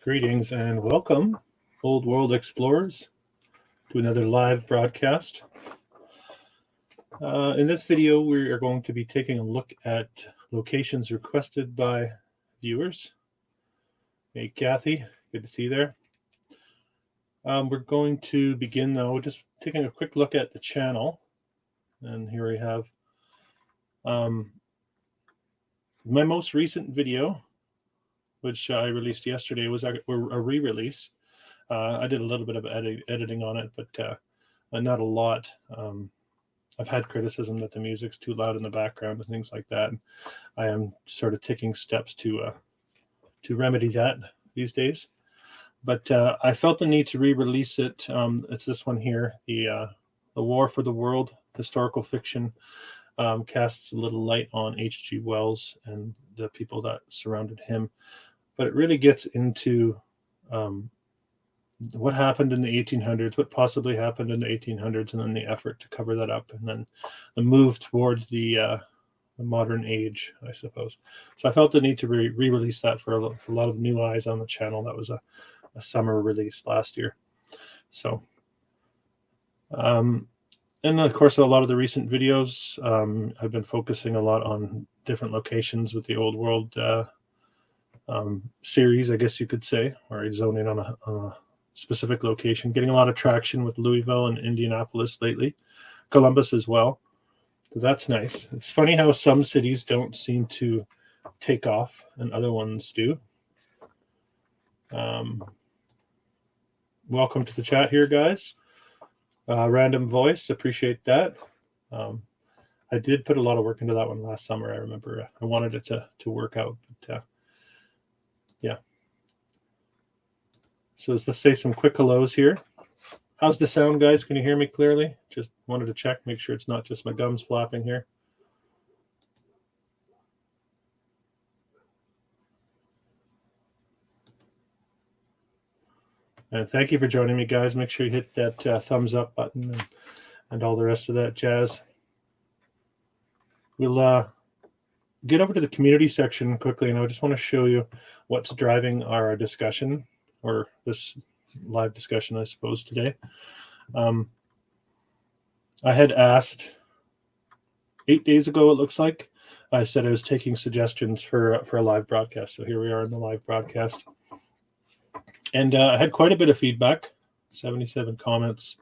Greetings and welcome, Old World Explorers, to another live broadcast. In this video, we are going to be taking a look at locations requested by viewers. Hey, Kathy, good to see you there. We're going to begin, though, just taking a quick look at the channel. And here we have my most recent video, which I released yesterday, was a re-release. I did a little bit of editing on it, but not a lot. I've had criticism that the music's too loud in the background and things like that. I am sort of taking steps to remedy that these days. But I felt the need to re-release it. It's this one here, the War for the World historical fiction. Casts a little light on H.G. Wells and the people that surrounded him. But it really gets into what happened in the 1800s, what possibly happened in the 1800s, and then the effort to cover that up, and then the move toward the modern age, I suppose. So I felt the need to re-release that for a lot of new eyes on the channel. That was a summer release last year. So, and of course, a lot of the recent videos have been focusing a lot on different locations with the Old World series, I guess you could say, or zoning on a specific location, getting a lot of traction with Louisville and Indianapolis lately, Columbus as well. So that's nice. It's funny how some cities don't seem to take off and other ones do. Welcome to the chat here, guys. Random voice, appreciate that. I did put a lot of work into that one last summer. I remember I wanted it to work out, but yeah. So let's say some quick hellos here. How's the sound, guys? Can you hear me clearly? Just wanted to check, make sure it's not just my gums flapping here. And thank you for joining me, guys. Make sure you hit that thumbs up button and all the rest of that jazz. We'll get over to the community section quickly, and I just want to show you what's driving our discussion, or this live discussion, I suppose, today. I had asked 8 days ago, it looks like, I said I was taking suggestions for a live broadcast. So here we are in the live broadcast. And I had quite a bit of feedback, 77 comments.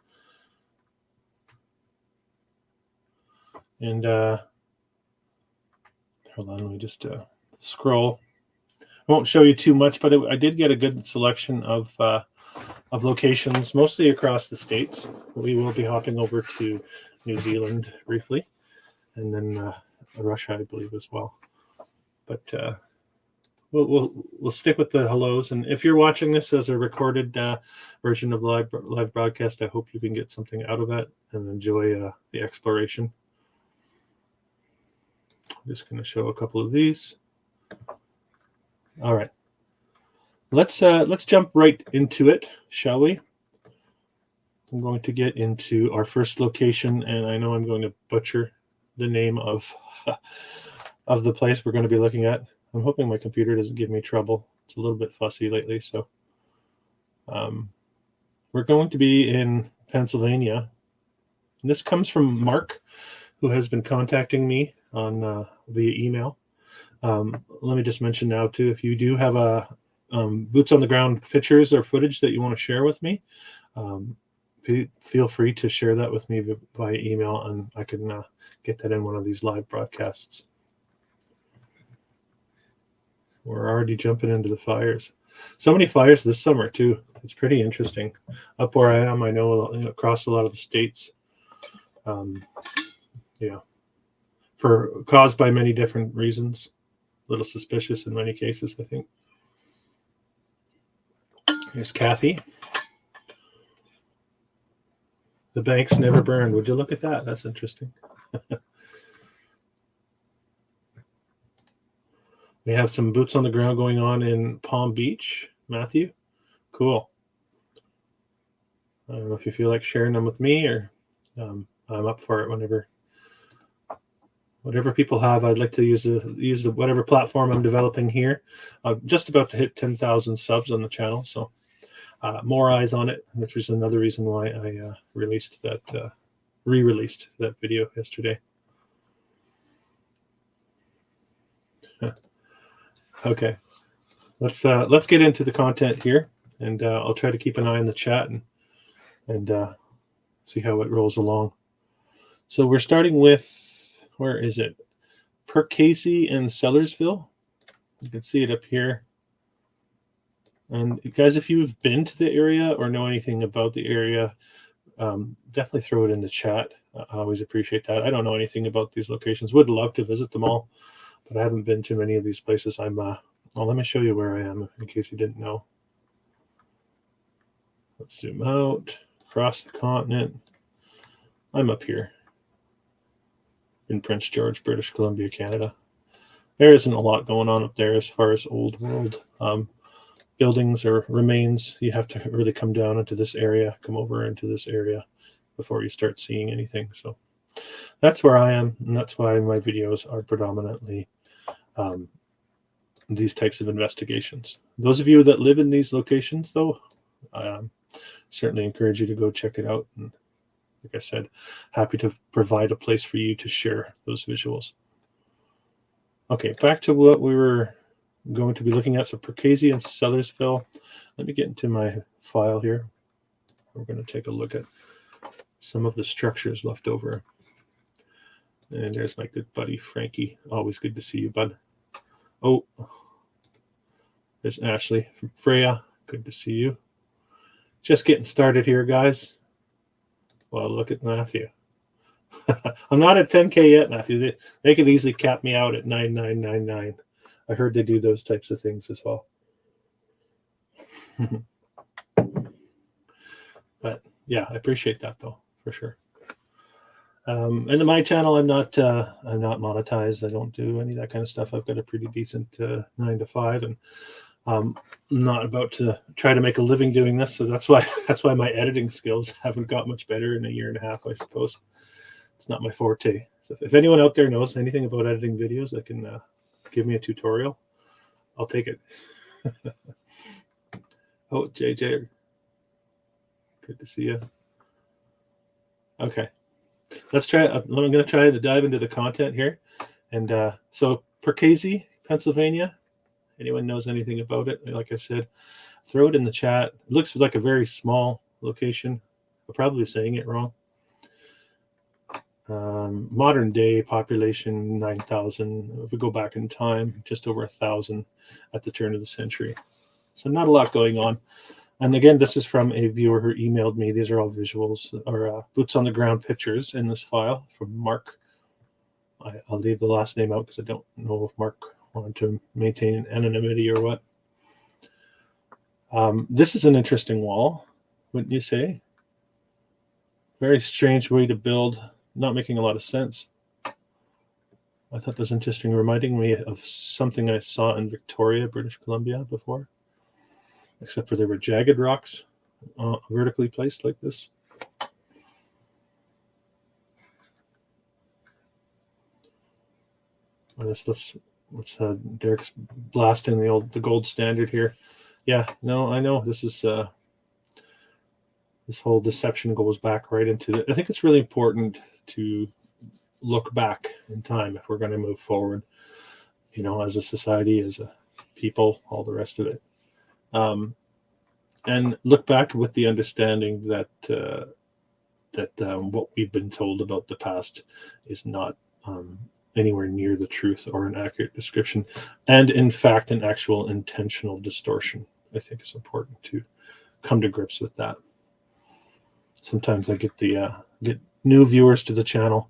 And hold on, let me just scroll. I won't show you too much, but I did get a good selection of locations, mostly across the States. We will be hopping over to New Zealand briefly, and then Russia, I believe, as well. But we'll stick with the hellos. And if you're watching this as a recorded version of the live broadcast, I hope you can get something out of it and enjoy the exploration. I'm just going to show a couple of these. All right, let's jump right into it, shall we? I'm going to get into our first location, and I know I'm going to butcher the name of the place we're going to be looking at. I'm hoping my computer doesn't give me trouble. It's a little bit fussy lately, so we're going to be in Pennsylvania, and this comes from Mark, who has been contacting me on via email. Let me just mention now too, if you do have a boots on the ground pictures or footage that you want to share with me, feel free to share that with me via email, and I can get that in one of these live broadcasts. We're already jumping into the fires. So many fires this summer too. It's pretty interesting. Up where I am, I know across a lot of the states. Yeah, caused by many different reasons. A little suspicious in many cases, I think. Here's Kathy. The banks never burned. Would you look at that? That's interesting. We have some boots on the ground going on in Palm Beach, Matthew. Cool. I don't know if you feel like sharing them with me, or I'm up for it whenever whatever people have, I'd like to use the whatever platform I'm developing here. I'm just about to hit 10,000 subs on the channel, so more eyes on it, which is another reason why I re-released that video yesterday. Okay, let's get into the content here, and I'll try to keep an eye on the chat and see how it rolls along. So we're starting with, where is it? Perkasie and Sellersville. You can see it up here. And guys, if you've been to the area or know anything about the area, definitely throw it in the chat. I always appreciate that. I don't know anything about these locations. Would love to visit them all, but I haven't been to many of these places. Well, let me show you where I am in case you didn't know. Let's zoom out across the continent. I'm up here in Prince George, British Columbia, Canada. There isn't a lot going on up there as far as old world buildings or remains. You have to really come down into this area, come over into this area before you start seeing anything. So that's where I am, and that's why my videos are predominantly these types of investigations. Those of you that live in these locations, though, certainly encourage you to go check it out. And like I said, happy to provide a place for you to share those visuals. Okay, back to what we were going to be looking at. So Perkasie and Sellersville. Let me get into my file here. We're going to take a look at some of the structures left over. And there's my good buddy Frankie. Always good to see you, bud. Oh, there's Ashley from Freya. Good to see you. Just getting started here, guys. Well, look at Matthew. I'm not at 10K yet, Matthew. They could easily cap me out at 9999. I heard they do those types of things as well. But yeah, I appreciate that though, for sure. And in my channel, I'm not monetized. I don't do any of that kind of stuff. I've got a pretty decent 9 to 5, and I'm not about to try to make a living doing this. So that's why my editing skills haven't got much better in a year and a half, I suppose. It's not my forte. So if anyone out there knows anything about editing videos that can give me a tutorial, I'll take it. Oh, JJ, good to see you. Okay, let's try. I'm going to try to dive into the content here. And so Perkasie, Pennsylvania. Anyone knows anything about it? Like I said, throw it in the chat. It looks like a very small location. I'm probably saying it wrong. Modern day population 9,000. If we go back in time, just over 1,000 at the turn of the century. So not a lot going on. And again, this is from a viewer who emailed me. These are all visuals or boots on the ground pictures in this file from Mark. I'll leave the last name out because I don't know if Mark wanted to maintain anonymity or what. This is an interesting wall, wouldn't you say? Very strange way to build. Not making a lot of sense. I thought that was interesting, reminding me of something I saw in Victoria, British Columbia before, except for there were jagged rocks vertically placed like this. Let's Derek's blasting the gold standard here. Yeah, no, I know this is this whole deception goes back right into it. I think it's really important to look back in time if we're going to move forward, you know, as a society, as a people, all the rest of it, and look back with the understanding that what we've been told about the past is not anywhere near the truth or an accurate description, and in fact an actual intentional distortion. I think it's important to come to grips with that. Sometimes I get get new viewers to the channel.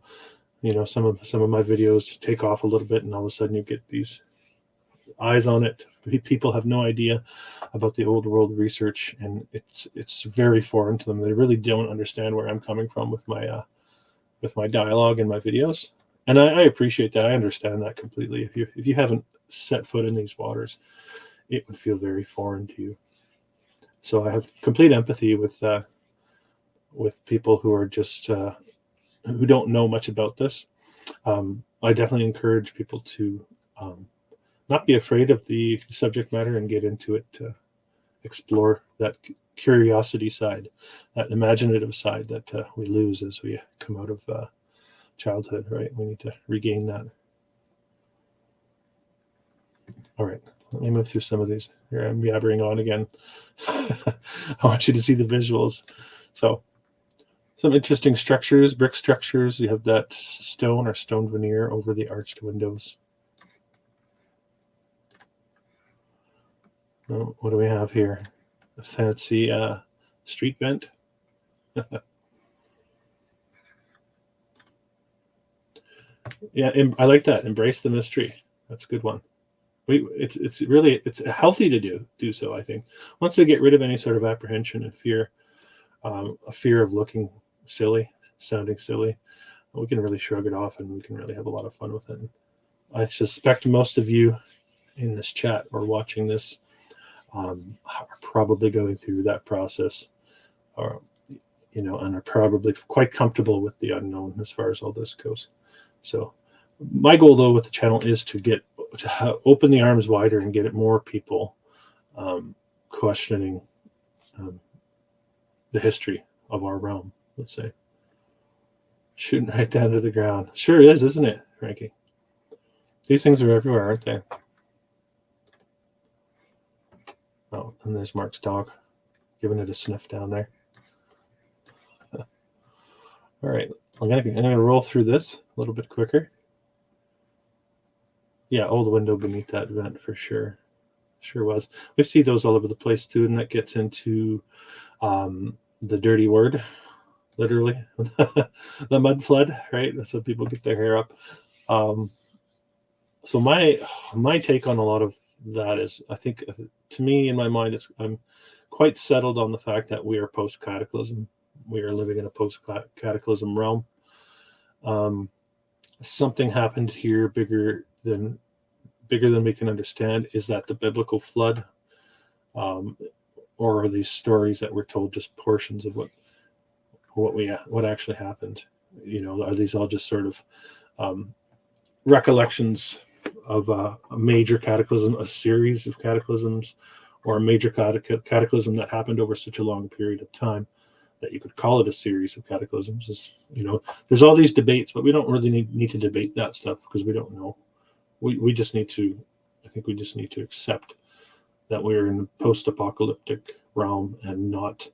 You know, some of my videos take off a little bit, and all of a sudden you get these eyes on it. People have no idea about the old world research, and it's very foreign to them. They really don't understand where I'm coming from with my dialogue and my videos, and I appreciate that. I understand that completely. If you haven't set foot in these waters, it would feel very foreign to you. So I have complete empathy with people who are just who don't know much about this. I definitely encourage people to not be afraid of the subject matter and get into it to explore that curiosity side, that imaginative side that we lose as we come out of childhood, right? We need to regain that. All right, let me move through some of these. Here I'm yabbering on again. I want you to see the visuals. So some interesting structures, brick structures. You have that stone or stone veneer over the arched windows. Oh, what do we have here? A fancy street vent. Yeah, I like that. Embrace the mystery. That's a good one. It's really healthy to do so. I think once we get rid of any sort of apprehension and fear, a fear of looking silly, sounding silly, we can really shrug it off and we can really have a lot of fun with it. I suspect most of you in this chat or watching this are probably going through that process, or and are probably quite comfortable with the unknown as far as all this goes. So my goal though with the channel is to open the arms wider and get more people questioning the history of our realm, let's say. Shooting right down to the ground. Sure is, isn't it, Frankie? These things are everywhere, aren't they? Oh, and there's Mark's dog giving it a sniff down there. All right, I'm gonna roll through this a little bit quicker. Yeah, the window beneath that vent for sure. Sure was. We see those all over the place too, and that gets into the dirty word, literally, the mud flood, right? So people get their hair up. So my take on a lot of that is, I think, to me, in my mind, I'm quite settled on the fact that we are post-cataclysm. We are living in a post-cataclysm realm. Something happened here bigger than we can understand. Is that the biblical flood, or are these stories that we're told just portions of what actually happened? Are these all just sort of recollections of a major cataclysm, a series of cataclysms, or a major cataclysm that happened over such a long period of time that you could call it a series of cataclysms? There's all these debates, but we don't really need to debate that stuff because we don't know. We just need to, I think we just need to accept that we're in a post-apocalyptic realm and not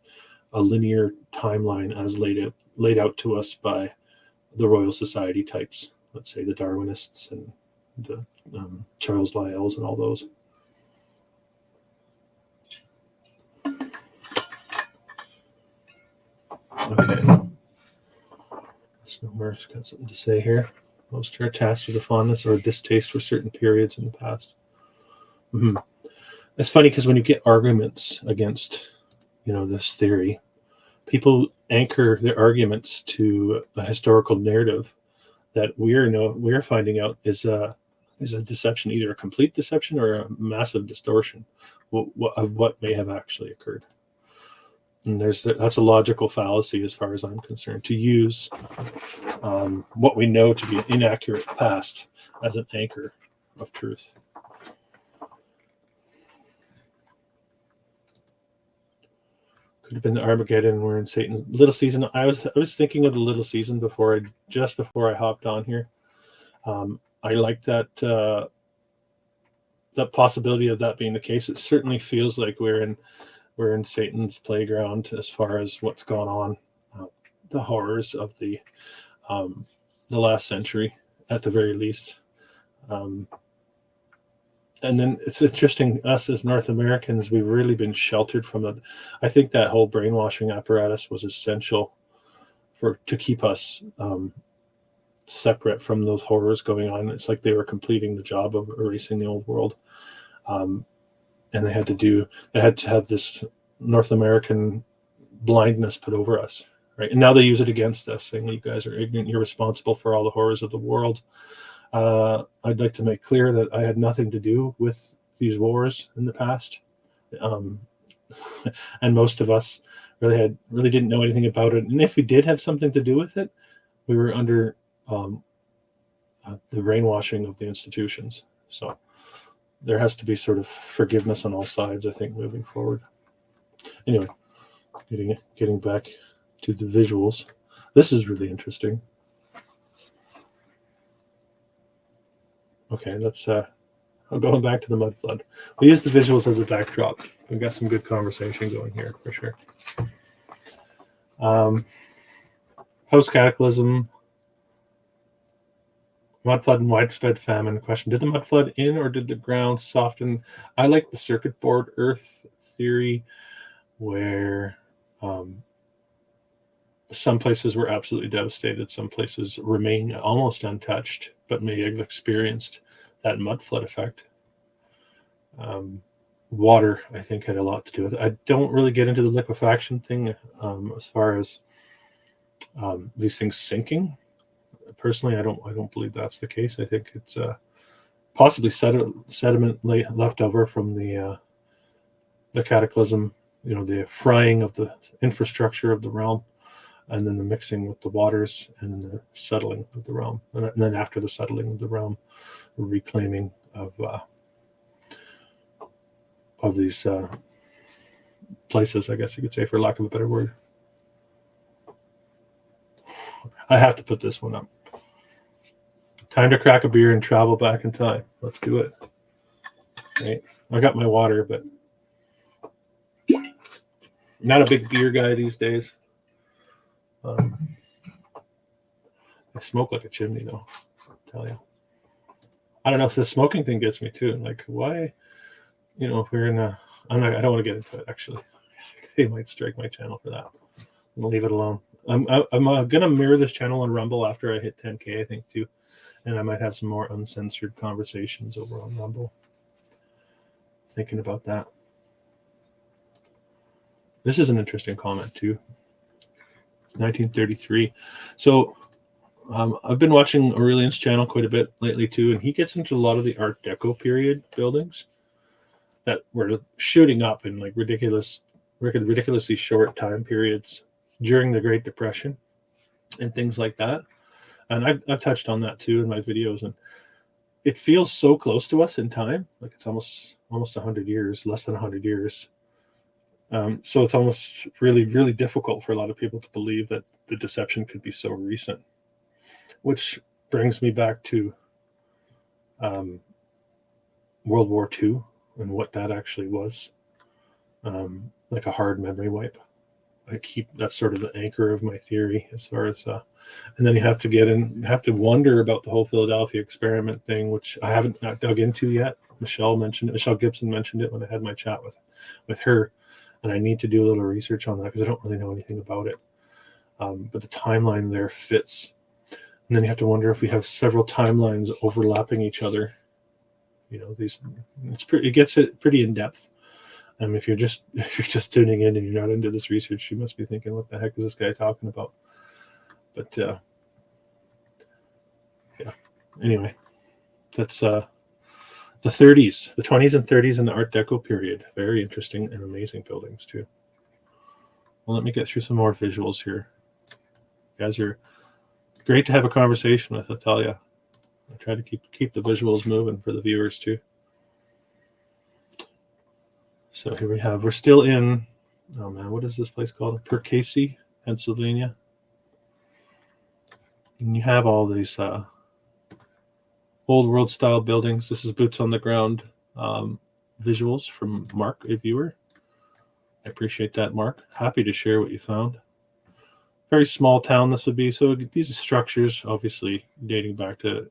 a linear timeline as laid out to us by the Royal Society types, let's say the Darwinists and the Charles Lyells and all those. Okay. Stonework's got something to say here. Most are attached with a fondness or a distaste for certain periods in the past. Mm-hmm. It's funny because when you get arguments against, this theory, people anchor their arguments to a historical narrative that we're finding out is a deception, either a complete deception or a massive distortion of what may have actually occurred. And that's a logical fallacy as far as I'm concerned, to use what we know to be an inaccurate past as an anchor of truth. Could have been Armageddon. We're in Satan's little season. I was thinking of the little season before I hopped on here. I like that that possibility of that being the case. It certainly feels like we're in Satan's playground as far as what's gone on, the horrors of the last century, at the very least. And then it's interesting, us as North Americans, we've really been sheltered from it. I think that whole brainwashing apparatus was essential to keep us separate from those horrors going on. It's like they were completing the job of erasing the old world. And they had to have this North American blindness put over us, right? And now they use it against us, saying you guys are ignorant, you're responsible for all the horrors of the world. I'd like to make clear that I had nothing to do with these wars in the past, and most of us really didn't know anything about it. And if we did have something to do with it, we were under the brainwashing of the institutions. So there has to be sort of forgiveness on all sides, I think, moving forward. Anyway, getting back to the visuals. This is really interesting. Okay, let's I'm going back to the mud flood. We use the visuals as a backdrop. We've got some good conversation going here for sure. Post-cataclysm, mud flood and widespread famine. Question: did the mud flood in, or did the ground soften? I like the circuit board Earth theory, where some places were absolutely devastated, some places remain almost untouched, but may have experienced that mud flood effect. Water, I think, had a lot to do with it. I don't really get into the liquefaction thing as far as these things sinking. Personally, I don't believe that's the case. I think it's possibly sediment left over from the cataclysm. You know, the frying of the infrastructure of the realm, and then the mixing with the waters, and then the settling of the realm, and then after the settling of the realm, the reclaiming of these places, I guess you could say, for lack of a better word. I have to put this one up. Time to crack a beer and travel back in time. Let's do it. Right. I got my water, but not a big beer guy these days. I smoke like a chimney, though. I'll tell you. I don't know if the smoking thing gets me too. Like, why? You know, if we're in a, I don't want to get into it. Actually, they might strike my channel for that. I'm gonna leave it alone. I'm gonna mirror this channel on Rumble after I hit 10K, I think, too, and I might have some more uncensored conversations over on Rumble. Thinking about that. This is an interesting comment too. 1933. So I've been watching Aurelian's channel quite a bit lately too, and he gets into a lot of the Art Deco period buildings that were shooting up in like ridiculously short time periods during the Great Depression and things like that. And I've touched on that too in my videos, and it feels so close to us in time, like it's almost 100 years, less than 100 years. So it's almost really difficult for a lot of people to believe that the deception could be so recent, which brings me back to World War II and what that actually was, like a hard memory wipe. That's sort of the anchor of my theory as far as, and then you have to wonder about the whole Philadelphia experiment thing, which I haven't dug into yet. Michelle Gibson mentioned it when I had my chat with her, and I need to do a little research on that because I don't really know anything about it. But the timeline there fits. And then you have to wonder if we have several timelines overlapping each other. You know, it gets it pretty in depth. If you're just tuning in and you're not into this research, you must be thinking, what the heck is this guy talking about? But yeah. Anyway, that's the 30s, the 20s and 30s in the Art Deco period. Very interesting and amazing buildings too. Well, let me get through some more visuals here. You guys are great to have a conversation with, I tell you. I try to keep the visuals moving for the viewers too. So here we're still in, oh man, what is this place called? Perkasie, Pennsylvania. And you have all these old world style buildings. This is boots on the ground visuals from Mark, a viewer. I appreciate that, Mark. Happy to share what you found. Very small town this would be. So these are structures obviously dating back to,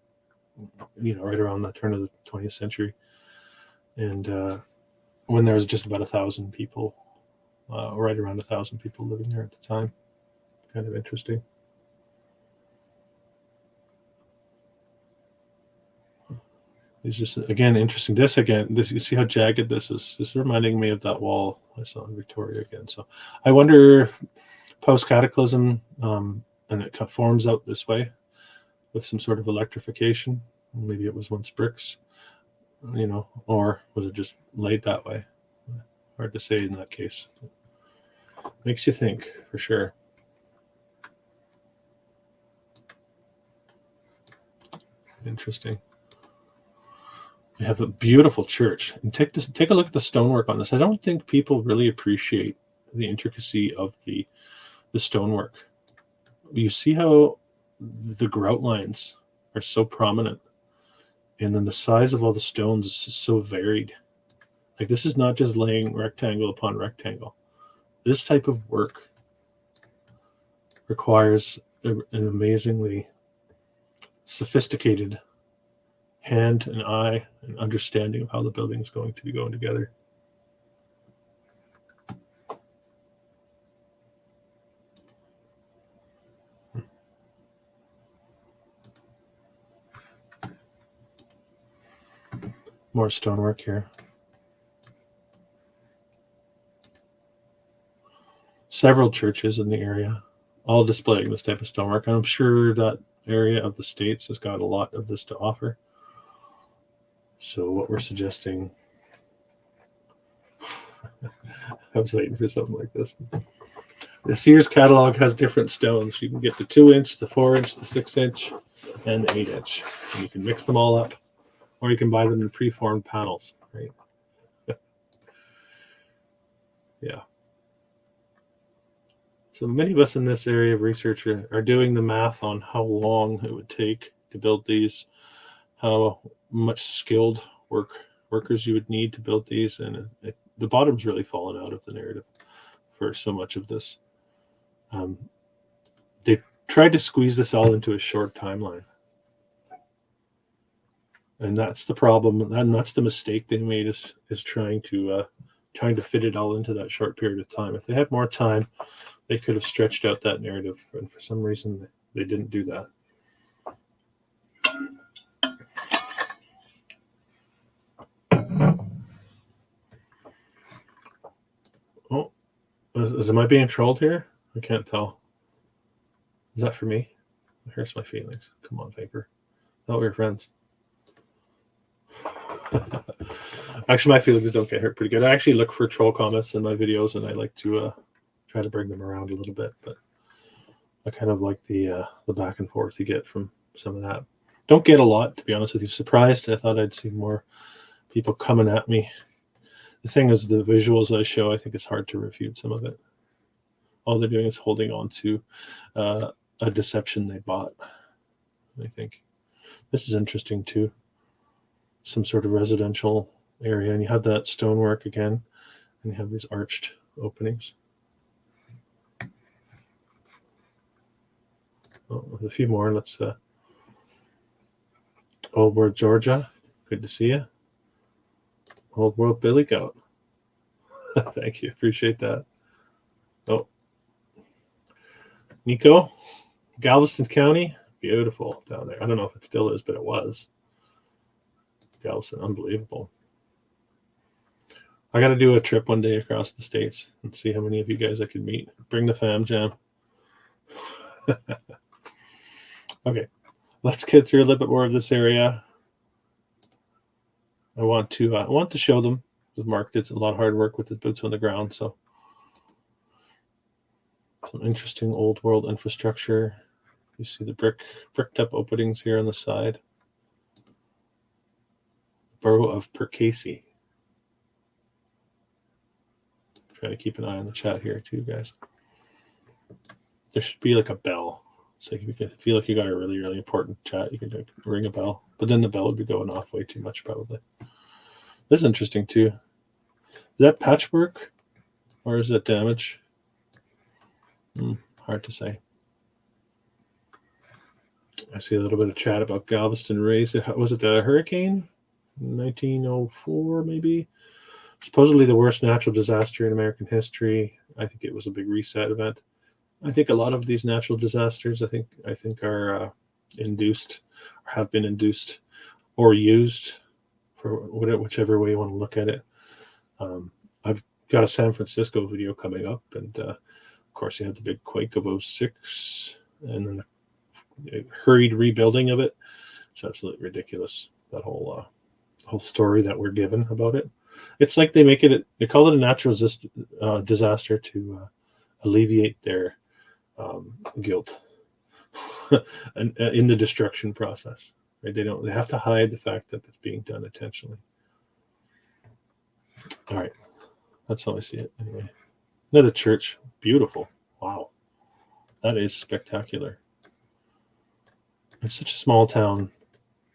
right around the turn of the 20th century. And when there was just about 1,000 people, right around 1,000 people living there at the time. Kind of interesting. It's just, again, interesting. This, you see how jagged this is. This is reminding me of that wall I saw in Victoria again. So I wonder if post-cataclysm, and it forms out this way with some sort of electrification. Maybe it was once bricks, or was it just laid that way? Hard to say in that case. Makes you think, for sure. Interesting. We have a beautiful church. And take a look at the stonework on this. I don't think people really appreciate the intricacy of the stonework. You see how the grout lines are so prominent, and then the size of all the stones is so varied. Like, this is not just laying rectangle upon rectangle. This type of work requires an amazingly sophisticated hand and eye and understanding of how the building is going to be going together. More stonework here. Several churches in the area, all displaying this type of stonework. I'm sure that area of the States has got a lot of this to offer. So what we're suggesting, I was waiting for something like this. The Sears catalog has different stones. You can get the 2-inch, the 4-inch, the 6-inch, and the 8-inch. And you can mix them all up, or you can buy them in preformed panels, right? Yeah. So many of us in this area of research are doing the math on how long it would take to build these, how much skilled workers you would need to build these, and the bottom's really fallen out of the narrative for so much of this. They tried to squeeze this all into a short timeline, and that's the problem, and that's the mistake they made, is trying to fit it all into that short period of time. If they had more time, they could have stretched out that narrative, and for some reason they didn't do that. Oh, am I being trolled here? I can't tell. Is that for me? It hurts my feelings. Come on, Vapor. Thought we were friends. Actually, my feelings don't get hurt pretty good. I actually look for troll comments in my videos, and I like to try to bring them around a little bit, but I kind of like the back and forth you get from some of that. Don't get a lot, to be honest with you. Surprised. I thought I'd see more people coming at me. The thing is, the visuals I show, I think it's hard to refute some of it. All they're doing is holding on to a deception they bought, I think. This is interesting too. Some sort of residential area, and you have that stonework again, and you have these arched openings. Oh, a few more. Let's Old World Georgia, good to see you. Old World Billy Goat. Thank you, appreciate that. Oh, Nico, Galveston County, beautiful down there. I don't know if it still is, but it was. Galveston, unbelievable. I got to do a trip one day across the States and see how many of you guys I could meet. Bring the fam jam. Okay, let's get through a little bit more of this area. I want to show them. Mark did a lot of hard work with his boots on the ground, so some interesting old world infrastructure. You see the bricked up openings here on the side. Borough of Perkasie. Trying to keep an eye on the chat here too, guys. There should be like a bell. So if you can feel like you got a really, really important chat, you can like ring a bell. But then the bell would be going off way too much, probably. This is interesting too. Is that patchwork or is that damage? Hard to say. I see a little bit of chat about Galveston Race. Was it the hurricane? 1904, maybe? Supposedly the worst natural disaster in American history. I think it was a big reset event. I think a lot of these natural disasters, I think are induced, or have been induced, or used, for whichever way you want to look at it. I've got a San Francisco video coming up, and of course you have the big quake of 06, and then the hurried rebuilding of it. It's absolutely ridiculous, that whole story that we're given about it. It's like they call it a natural disaster to alleviate their guilt in the destruction process, right? They have to hide the fact that it's being done intentionally. All right, that's how I see it anyway. Another church, beautiful. Wow, that is spectacular. It's such a small town,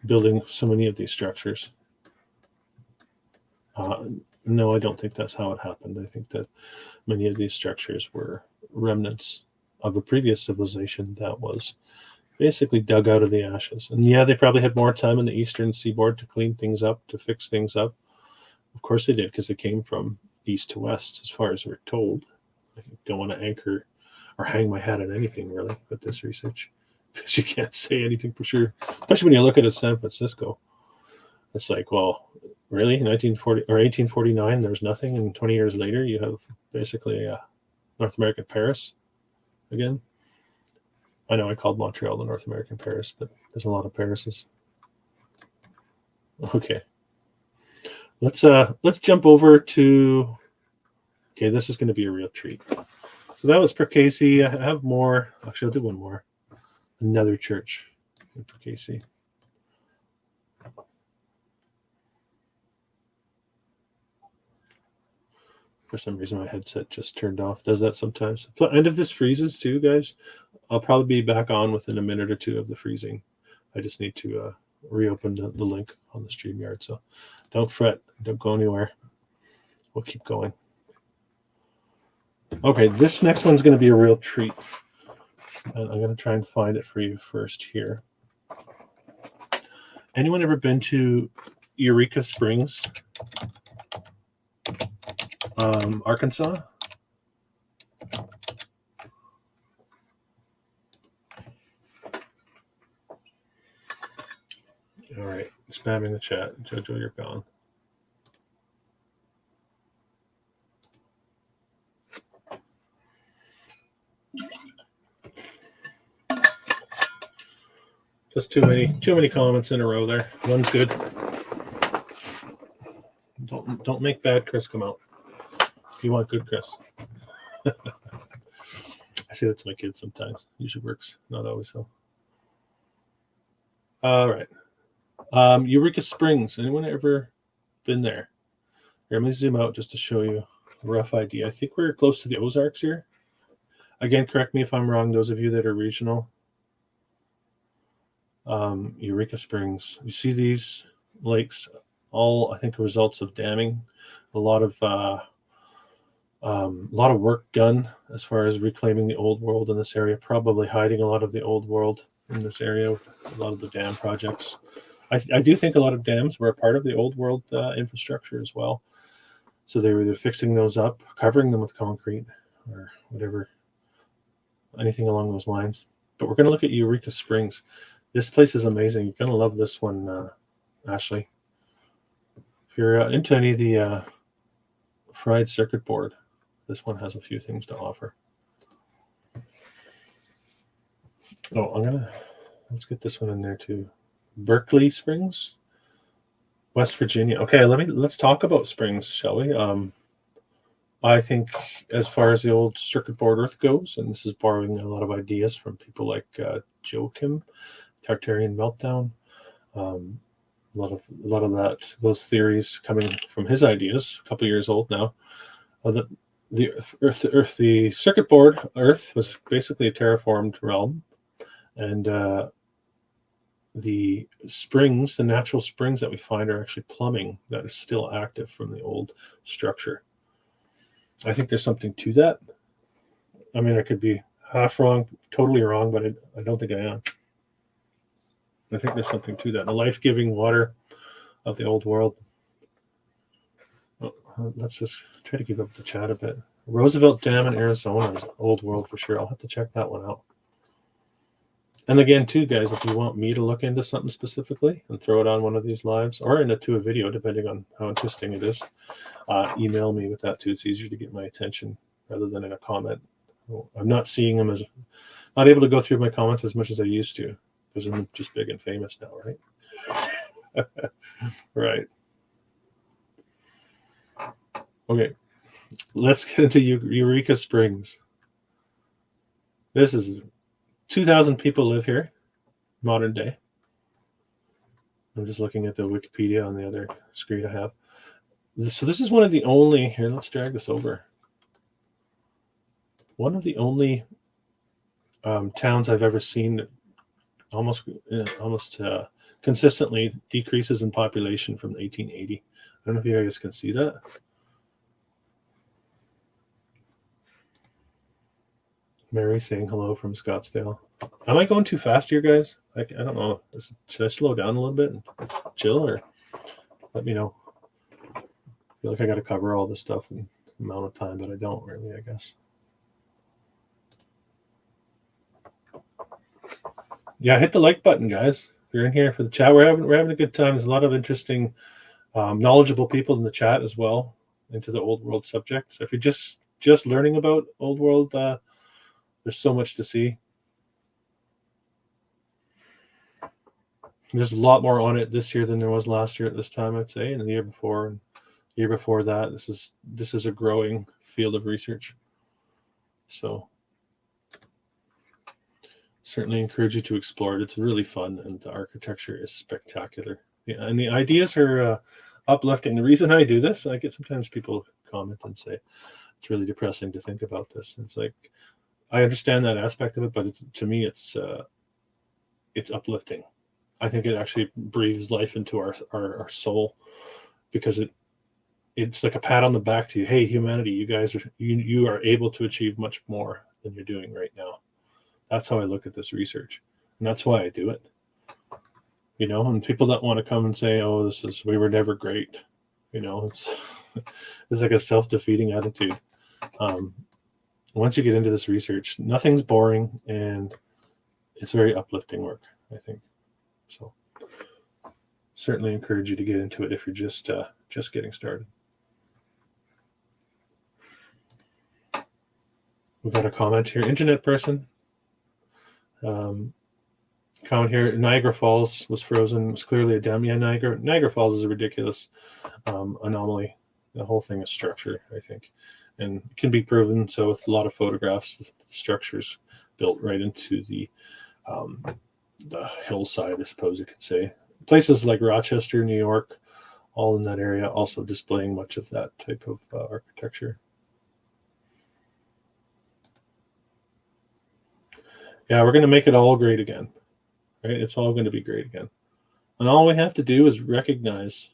building so many of these structures. No, I don't think that's how it happened. I think that many of these structures were remnants of a previous civilization that was basically dug out of the ashes. And yeah, they probably had more time in the eastern seaboard to clean things up, to fix things up. Of course they did, because they came from east to west, as far as we're told. I don't want to anchor or hang my hat on anything really with this research, because you can't say anything for sure, especially when you look at it, San Francisco. It's like, well, really, 1940 or 1849, there's nothing, and 20 years later, you have basically North American Paris again. I know I called Montreal the North American Paris, but there's a lot of Parises. Okay, let's jump over to. Okay, this is going to be a real treat. So that was Perkasie. I have more. Actually, I'll do one more. Another church in Perkasie. For some reason, my headset just turned off. Does that sometimes? And if this freezes too, guys, I'll probably be back on within a minute or two of the freezing. I just need to reopen the link on the StreamYard. So don't fret. Don't go anywhere. We'll keep going. Okay, this next one's going to be a real treat. And I'm going to try and find it for you first here. Anyone ever been to Eureka Springs, Arkansas? All right, spamming the chat. Jojo, you're gone. Just too many comments in a row there. One's good. Don't make bad Chris come out. You want good Chris. I say that to my kids sometimes. Usually works, not always so. All right. Eureka Springs. Anyone ever been there? Here, let me zoom out just to show you a rough idea. I think we're close to the Ozarks here. Again, correct me if I'm wrong, those of you that are regional. Eureka Springs. You see these lakes, all I think results of damming. A lot of work done as far as reclaiming the old world in this area, probably hiding a lot of the old world in this area with a lot of the dam projects. I do think a lot of dams were a part of the old world infrastructure as well. So they were either fixing those up, covering them with concrete, or whatever, anything along those lines. But we're going to look at Eureka Springs. This place is amazing. You're going to love this one, Ashley. If you're into any of the fried circuit board, this one has a few things to offer. Oh, let's get this one in there too. Berkeley Springs, West Virginia. Okay, let's talk about Springs, shall we? I think as far as the old circuit board earth goes, and this is borrowing a lot of ideas from people like Joachim, Tartarian Meltdown. A lot of those theories coming from his ideas, a couple years old now. The circuit board Earth was basically a terraformed realm, and the springs, the natural springs that we find, are actually plumbing that is still active from the old structure. I think there's something to that. I mean, I could be half wrong, totally wrong, but I don't think I am. I think there's something to that. The life-giving water of the old world. Let's just try to keep up the chat a bit. Roosevelt Dam in Arizona is old world for sure. I'll have to check that one out. And again, too, guys, if you want me to look into something specifically and throw it on one of these lives or into a video, depending on how interesting it is, email me with that too. It's easier to get my attention rather than in a comment. I'm not seeing them not able to go through my comments as much as I used to because I'm just big and famous now, right? Right. Okay, let's get into Eureka Springs. This is 2,000 people live here, modern day. I'm just looking at the Wikipedia on the other screen I have. So this is one of the only, here, let's drag this over. One of the only towns I've ever seen that almost consistently decreases in population from 1880. I don't know if you guys can see that. Mary saying hello from Scottsdale. Am I going too fast here, guys? I don't know. Should I slow down a little bit and chill, or let me know? I feel like I got to cover all this stuff in an amount of time, but I don't really, I guess. Yeah, hit the like button, guys. If you're in here for the chat, we're having a good time. There's a lot of interesting, knowledgeable people in the chat as well into the old world subject. So if you're just learning about old world, there's so much to see. There's a lot more on it this year than there was last year at this time, I'd say, and the year before, and the year before that. This is a growing field of research. So certainly encourage you to explore it. It's really fun, and the architecture is spectacular. Yeah, and the ideas are uplifting. The reason I do this, I get sometimes people comment and say it's really depressing to think about this. It's like, I understand that aspect of it, but to me it's uplifting. I think it actually breathes life into our soul, because it's like a pat on the back to you. Hey, humanity, you are able to achieve much more than you're doing right now. That's how I look at this research, and that's why I do it. You know, and people that want to come and say, "Oh, we were never great," you know, it's like a self-defeating attitude. Once you get into this research, nothing's boring, and it's very uplifting work, I think. So certainly encourage you to get into it if you're just getting started. We got a comment here. Internet person. Comment here. Niagara Falls was frozen. It was clearly a dam. Yeah, Niagara Falls is a ridiculous anomaly. The whole thing is structure, I think, and it can be proven. So with a lot of photographs, the structures built right into the hillside, I suppose you could say. Places like Rochester, New York, all in that area, also displaying much of that type of architecture. Yeah, we're going to make it all great again, right? It's all going to be great again. And all we have to do is recognize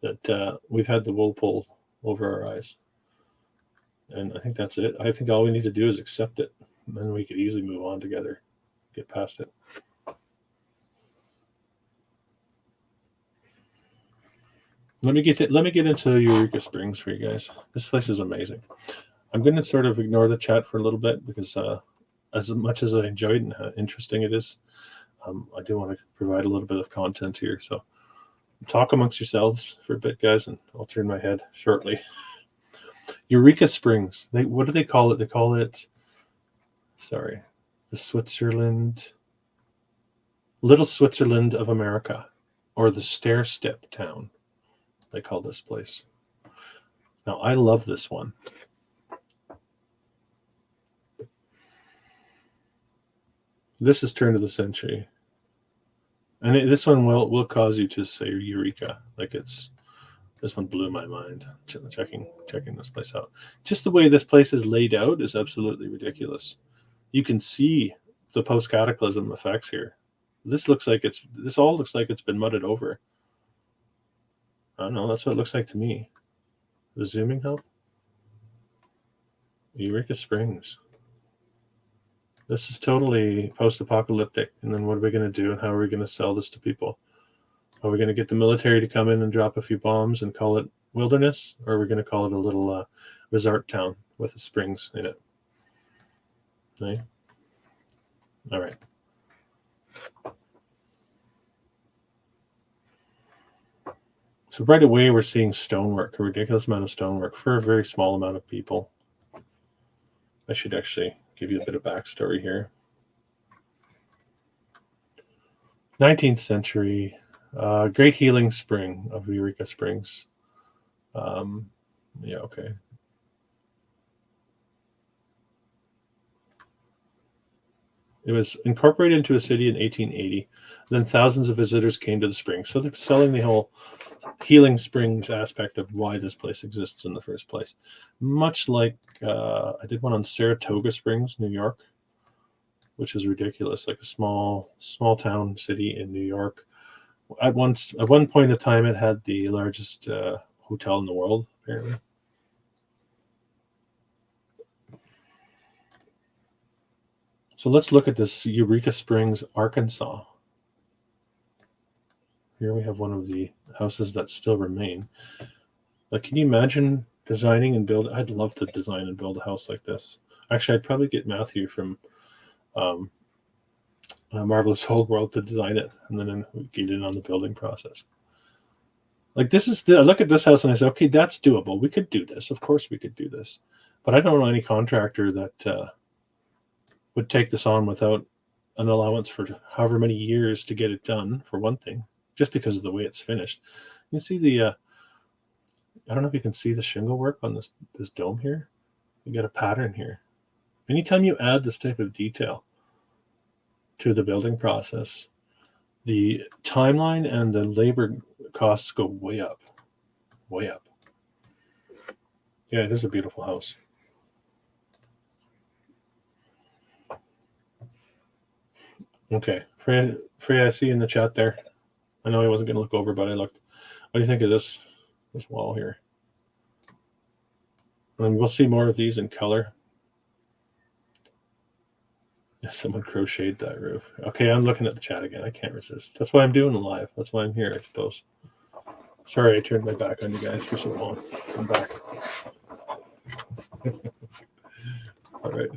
that we've had the wool pulled over our eyes. And I think that's it. I think all we need to do is accept it. And then we could easily move on together, get past it. Let me get into Eureka Springs for you guys. This place is amazing. I'm going to sort of ignore the chat for a little bit, because as much as I enjoyed and how interesting it is, I do want to provide a little bit of content here. So talk amongst yourselves for a bit, guys, and I'll turn my head shortly. Eureka Springs. What do they call it? They call it, sorry, the Little Switzerland of America, or the Stair Step Town, they call this place. Now, I love this one. This is turn of the century. And this one will cause you to say Eureka. Like this one blew my mind, checking this place out. Just the way this place is laid out is absolutely ridiculous. You can see the post-cataclysm effects here. This all looks like it's been mudded over. I don't know, that's what it looks like to me. The zooming help? Eureka Springs. This is totally post-apocalyptic. And then what are we going to do, and how are we going to sell this to people? Are we going to get the military to come in and drop a few bombs and call it wilderness? Or are we going to call it a little resort town with the springs in it? Right? All right. So right away, we're seeing stonework, a ridiculous amount of stonework for a very small amount of people. I should actually give you a bit of backstory here. 19th century, Great Healing Spring of Eureka Springs. Yeah, okay. It was incorporated into a city in 1880. Then thousands of visitors came to the springs. So they're selling the whole healing springs aspect of why this place exists in the first place. Much like I did one on Saratoga Springs, New York, which is ridiculous, like a small town city in New York. At one point in time, it had the largest hotel in the world, apparently. So let's look at this Eureka Springs, Arkansas. Here we have one of the houses that still remain. Like, can you imagine designing and build? I'd love to design and build a house like this. Actually, I'd probably get Matthew from Marvelous Whole World to design it, and then we get in on the building process. Like, this is I look at this house and I say, okay, that's doable. We could do this. Of course we could do this. But I don't know any contractor that would take this on without an allowance for however many years to get it done, for one thing, just because of the way it's finished. You see the, I don't know if you can see the shingle work on this dome here. You get a pattern here. Anytime you add this type of detail to the building process, the timeline and the labor costs go way up, way up. Yeah, it is a beautiful house. Okay, Freya, I see you in the chat there. I know I wasn't going to look over, but I looked. What do you think of this wall here? And we'll see more of these in color. Yeah, someone crocheted that roof. Okay, I'm looking at the chat again. I can't resist. That's why I'm doing it live. That's why I'm here, I suppose. Sorry, I turned my back on you guys for so long. I'm back. All right.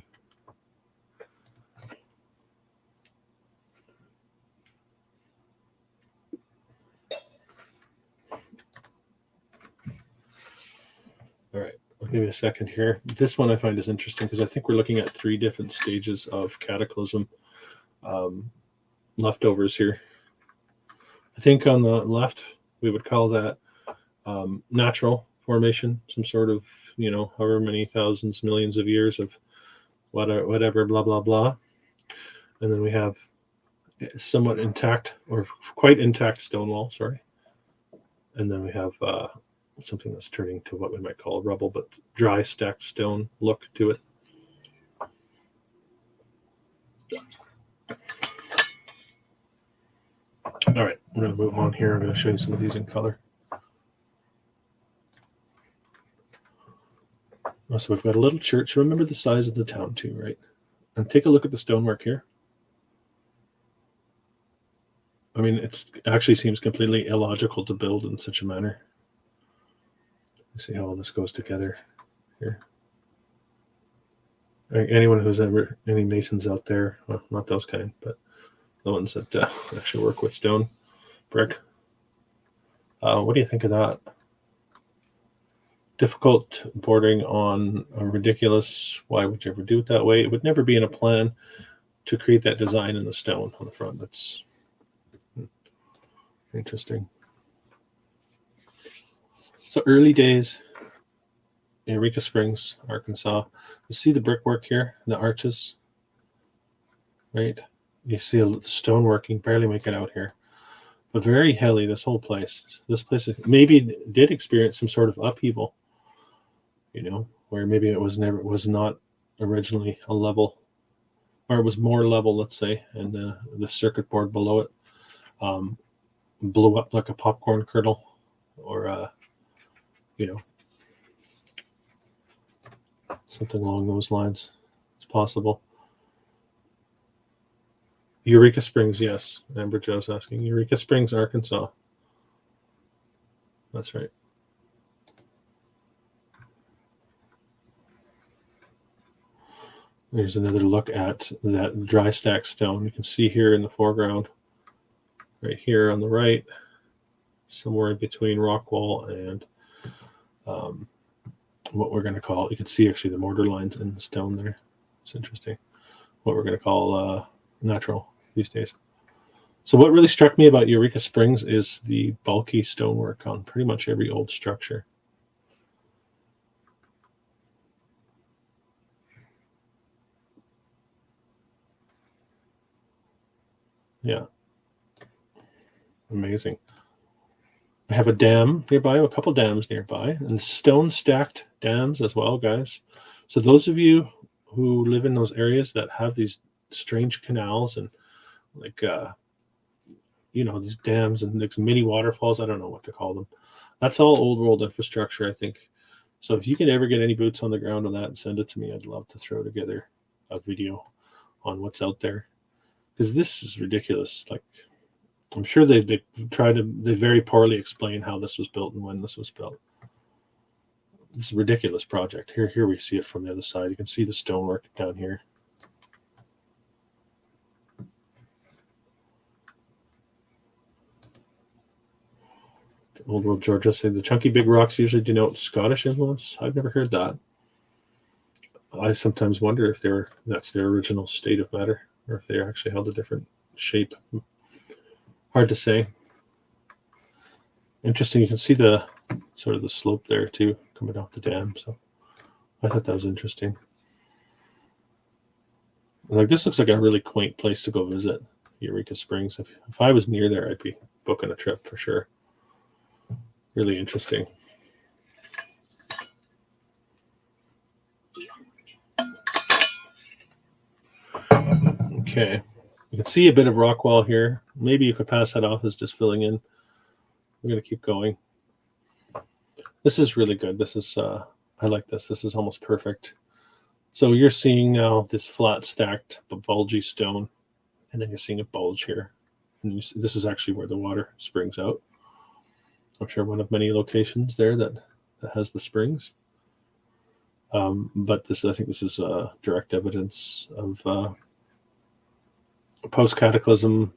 All right, I'll give you a second here. This one I find is interesting because I think we're looking at 3 different stages of Cataclysm leftovers here. I think on the left, we would call that natural formation, some sort of, however many thousands, millions of years of whatever, blah, blah, blah. And then we have somewhat intact or quite intact stone wall, sorry. And then we have something that's turning to what we might call rubble, but dry stacked stone look to it. All right, I'm going to move on here. I'm going to show you some of these in color. So we've got a little church. Remember the size of the town too, right? And take a look at the stonework here. I mean, it actually seems completely illogical to build in such a manner. Let's see how all this goes together here. Anyone who's ever, any masons out there, well, not those kind, but the ones that actually work with stone, brick. What do you think of that? Difficult, bordering on a ridiculous. Why would you ever do it that way? It would never be in a plan to create that design in the stone on the front. That's interesting. So early days, Eureka Springs, Arkansas. You see the brickwork here, the arches, right? You see the stonework, you can barely make it out here. But very hilly, this whole place. This place maybe did experience some sort of upheaval, where maybe it was not originally a level, or it was more level, let's say, and the circuit board below it blew up like a popcorn kernel, or something along those lines. It's possible. Eureka Springs, yes. Amber Joe's asking. Eureka Springs, Arkansas. That's right. There's another look at that dry stack stone. You can see here in the foreground, right here on the right, somewhere in between rock wall and what we're going to call, you can see actually the mortar lines in the stone there. It's interesting. What we're going to call natural these days. So what really struck me about Eureka Springs is the bulky stonework on pretty much every old structure. Yeah. Amazing. I have a dam nearby, a couple dams nearby, and stone stacked dams as well, guys. So those of you who live in those areas that have these strange canals and like these dams and like mini waterfalls, I don't know what to call them. That's all old world infrastructure, I think. So if you can ever get any boots on the ground on that and send it to me, I'd love to throw together a video on what's out there, because this is ridiculous. Like, I'm sure they very poorly explain how this was built and when this was built. It's a ridiculous project. Here we see it from the other side. You can see the stonework down here. Old World Georgia said the chunky big rocks usually denote Scottish influence. I've never heard that. I sometimes wonder if that's their original state of matter, or if they actually held a different shape. Hard to say. Interesting. You can see the sort of the slope there too, coming off the dam. So I thought that was interesting. Like, this looks like a really quaint place to go visit, Eureka Springs. If I was near there, I'd be booking a trip for sure. Really interesting. Okay, you can see a bit of rock wall here. Maybe you could pass that off as just filling in. We're going to keep going. This is really good. This is, I like this. This is almost perfect. So you're seeing now this flat stacked but bulgy stone, and then you're seeing a bulge here. And this is actually where the water springs out. I'm sure one of many locations there that has the springs. But I think this is direct evidence of post-cataclysm,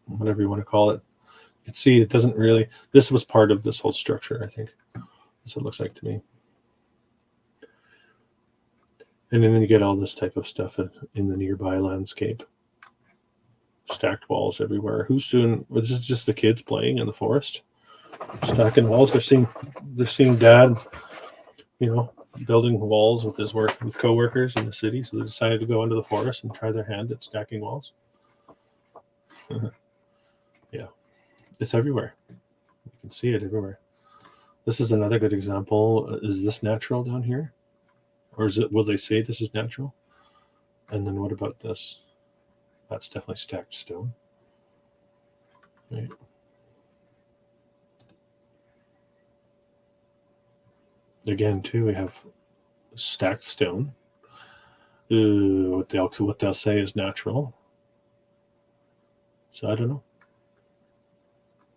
whatever you want to call it. You can see it doesn't really, this was part of this whole structure, I think. That's what it looks like to me. And then you get all this type of stuff in the nearby landscape. Stacked walls everywhere. Who's doing, this is just the kids playing in the forest. Stacking walls. They're seeing Dad, building walls with co-workers in the city. So they decided to go into the forest and try their hand at stacking walls. Yeah, it's everywhere. You can see it everywhere. This is another good example. Is this natural down here, or will they say this is natural? And then what about this? That's definitely stacked stone. Right. Again, too, we have stacked stone. What they'll say is natural. So I don't know.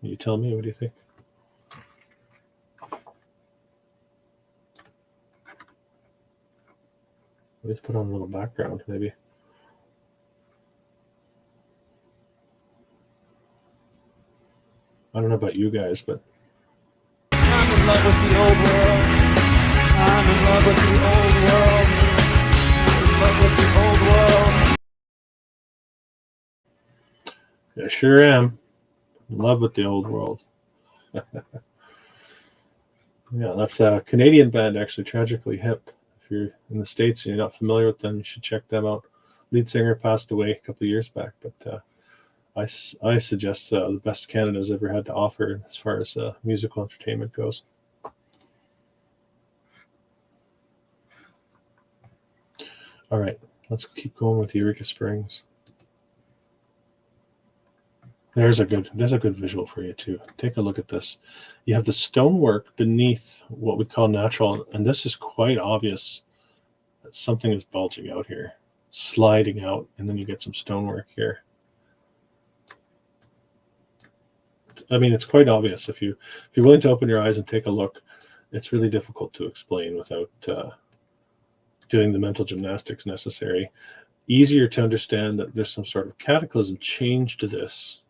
You tell me. What do you think? Let's put on a little background, maybe. I don't know about you guys, but I'm in love with the old world. I'm in love with the old world. I'm in love with the old world. I sure am. In love with the old world. Yeah, that's a Canadian band, actually, Tragically Hip. If you're in the States and you're not familiar with them, you should check them out. Lead singer passed away a couple of years back, but I suggest the best Canada's ever had to offer as far as musical entertainment goes. All right, let's keep going with Eureka Springs. There's a good visual for you too. Take a look at this. You have the stonework beneath what we call natural, and this is quite obvious that something is bulging out here, sliding out, and then you get some stonework here. I mean, it's quite obvious. If you're willing to open your eyes and take a look, it's really difficult to explain without doing the mental gymnastics necessary. Easier to understand that there's some sort of cataclysm change this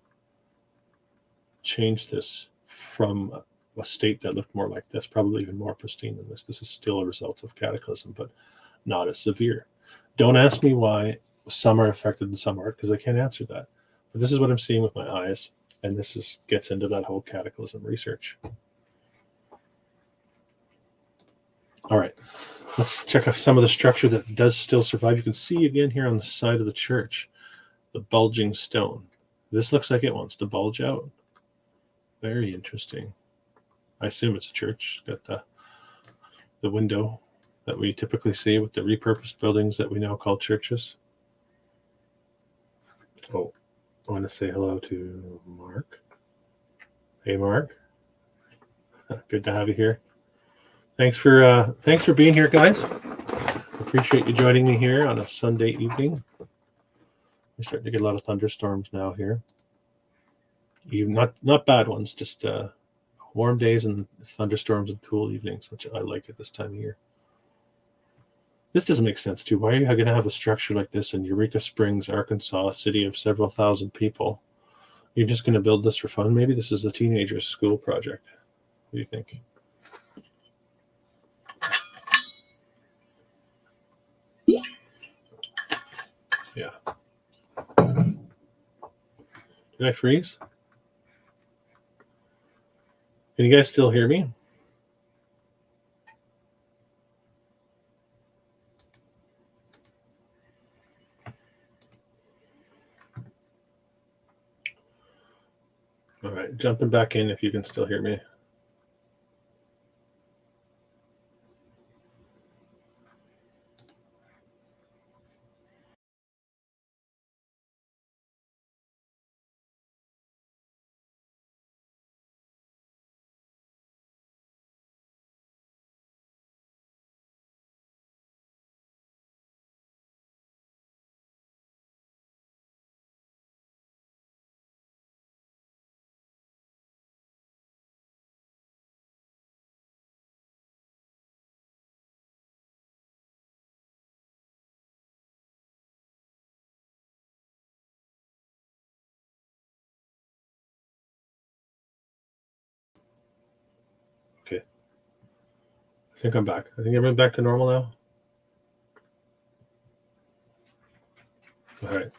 from a state that looked more like this, probably even more pristine than this. This is still a result of cataclysm, but not as severe. Don't ask me why some are affected and some aren't, because I can't answer that. But this is what I'm seeing with my eyes, and this gets into that whole cataclysm research. All right, let's check out some of the structure that does still survive. You can see again here on the side of the church, the bulging stone. This looks like it wants to bulge out. Very interesting. I assume it's a church. It's got the window that we typically see with the repurposed buildings that we now call churches. Oh, I want to say hello to Mark. Hey, Mark. Good to have you here. Thanks for being here, guys. Appreciate you joining me here on a Sunday evening. We're starting to get a lot of thunderstorms now here. Even not bad ones, just warm days and thunderstorms and cool evenings, which I like at this time of year. This doesn't make sense too. Why are you going to have a structure like this in Eureka Springs, Arkansas, a city of several thousand people? You're just going to build this for fun? Maybe this is a teenager's school project. What do you think? Yeah. Did I freeze? Can you guys still hear me? All right, jumping back in if you can still hear me. Okay. I think I'm back. I think everyone's back to normal now. All right.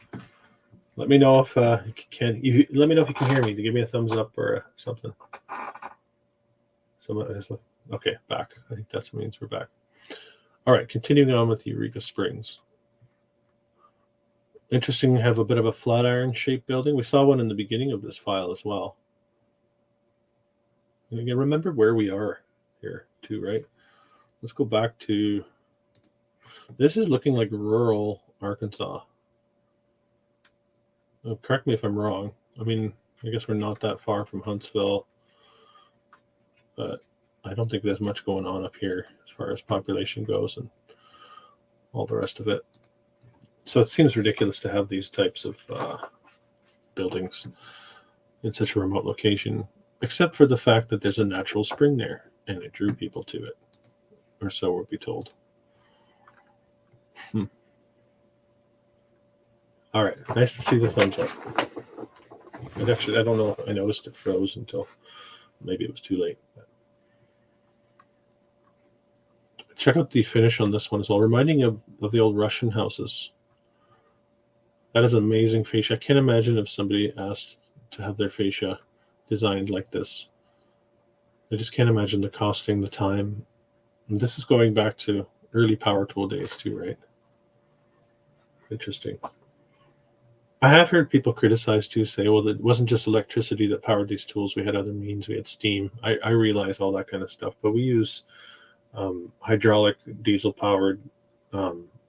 Let me know if you can. Let me know if you can hear me. To give me a thumbs up or something. Okay, back. I think that means we're back. All right, continuing on with Eureka Springs. Interesting to have a bit of a flatiron shaped building. We saw one in the beginning of this file as well. And again, remember where we are here too, right? Let's go back to, this is looking like rural Arkansas. Correct me if I'm wrong. I mean, I guess we're not that far from Huntsville, but I don't think there's much going on up here as far as population goes and all the rest of it. So it seems ridiculous to have these types of buildings in such a remote location, except for the fact that there's a natural spring there and it drew people to it, or so we'll be told. All right, nice to see the thumbs up. And actually, I don't know if I noticed it froze until maybe it was too late. Check out the finish on this one as well, reminding of the old Russian houses. That is amazing fascia. I can't imagine if somebody asked to have their fascia designed like this. I just can't imagine the costing, the time. And this is going back to early power tool days too, right? Interesting. I have heard people criticize too, say, well, it wasn't just electricity that powered these tools. We had other means. We had steam. I realize all that kind of stuff, but we use hydraulic, diesel-powered,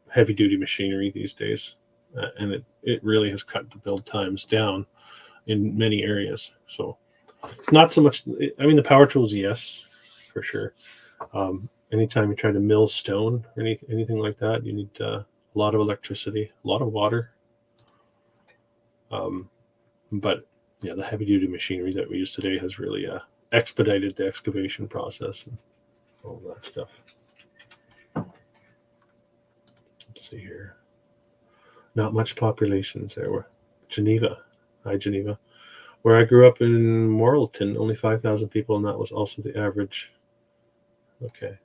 heavy-duty machinery these days, and it really has cut the build times down in many areas. So it's not so much. I mean, the power tools, yes, for sure. Anytime you try to mill stone or anything like that, you need a lot of electricity, a lot of water. But yeah, the heavy-duty machinery that we use today has really expedited the excavation process and all that stuff. Let's see here. Not much populations there. We're Geneva. Hi, Geneva. Where I grew up in Morrilton, only 5,000 people, and that was also the average. Okay.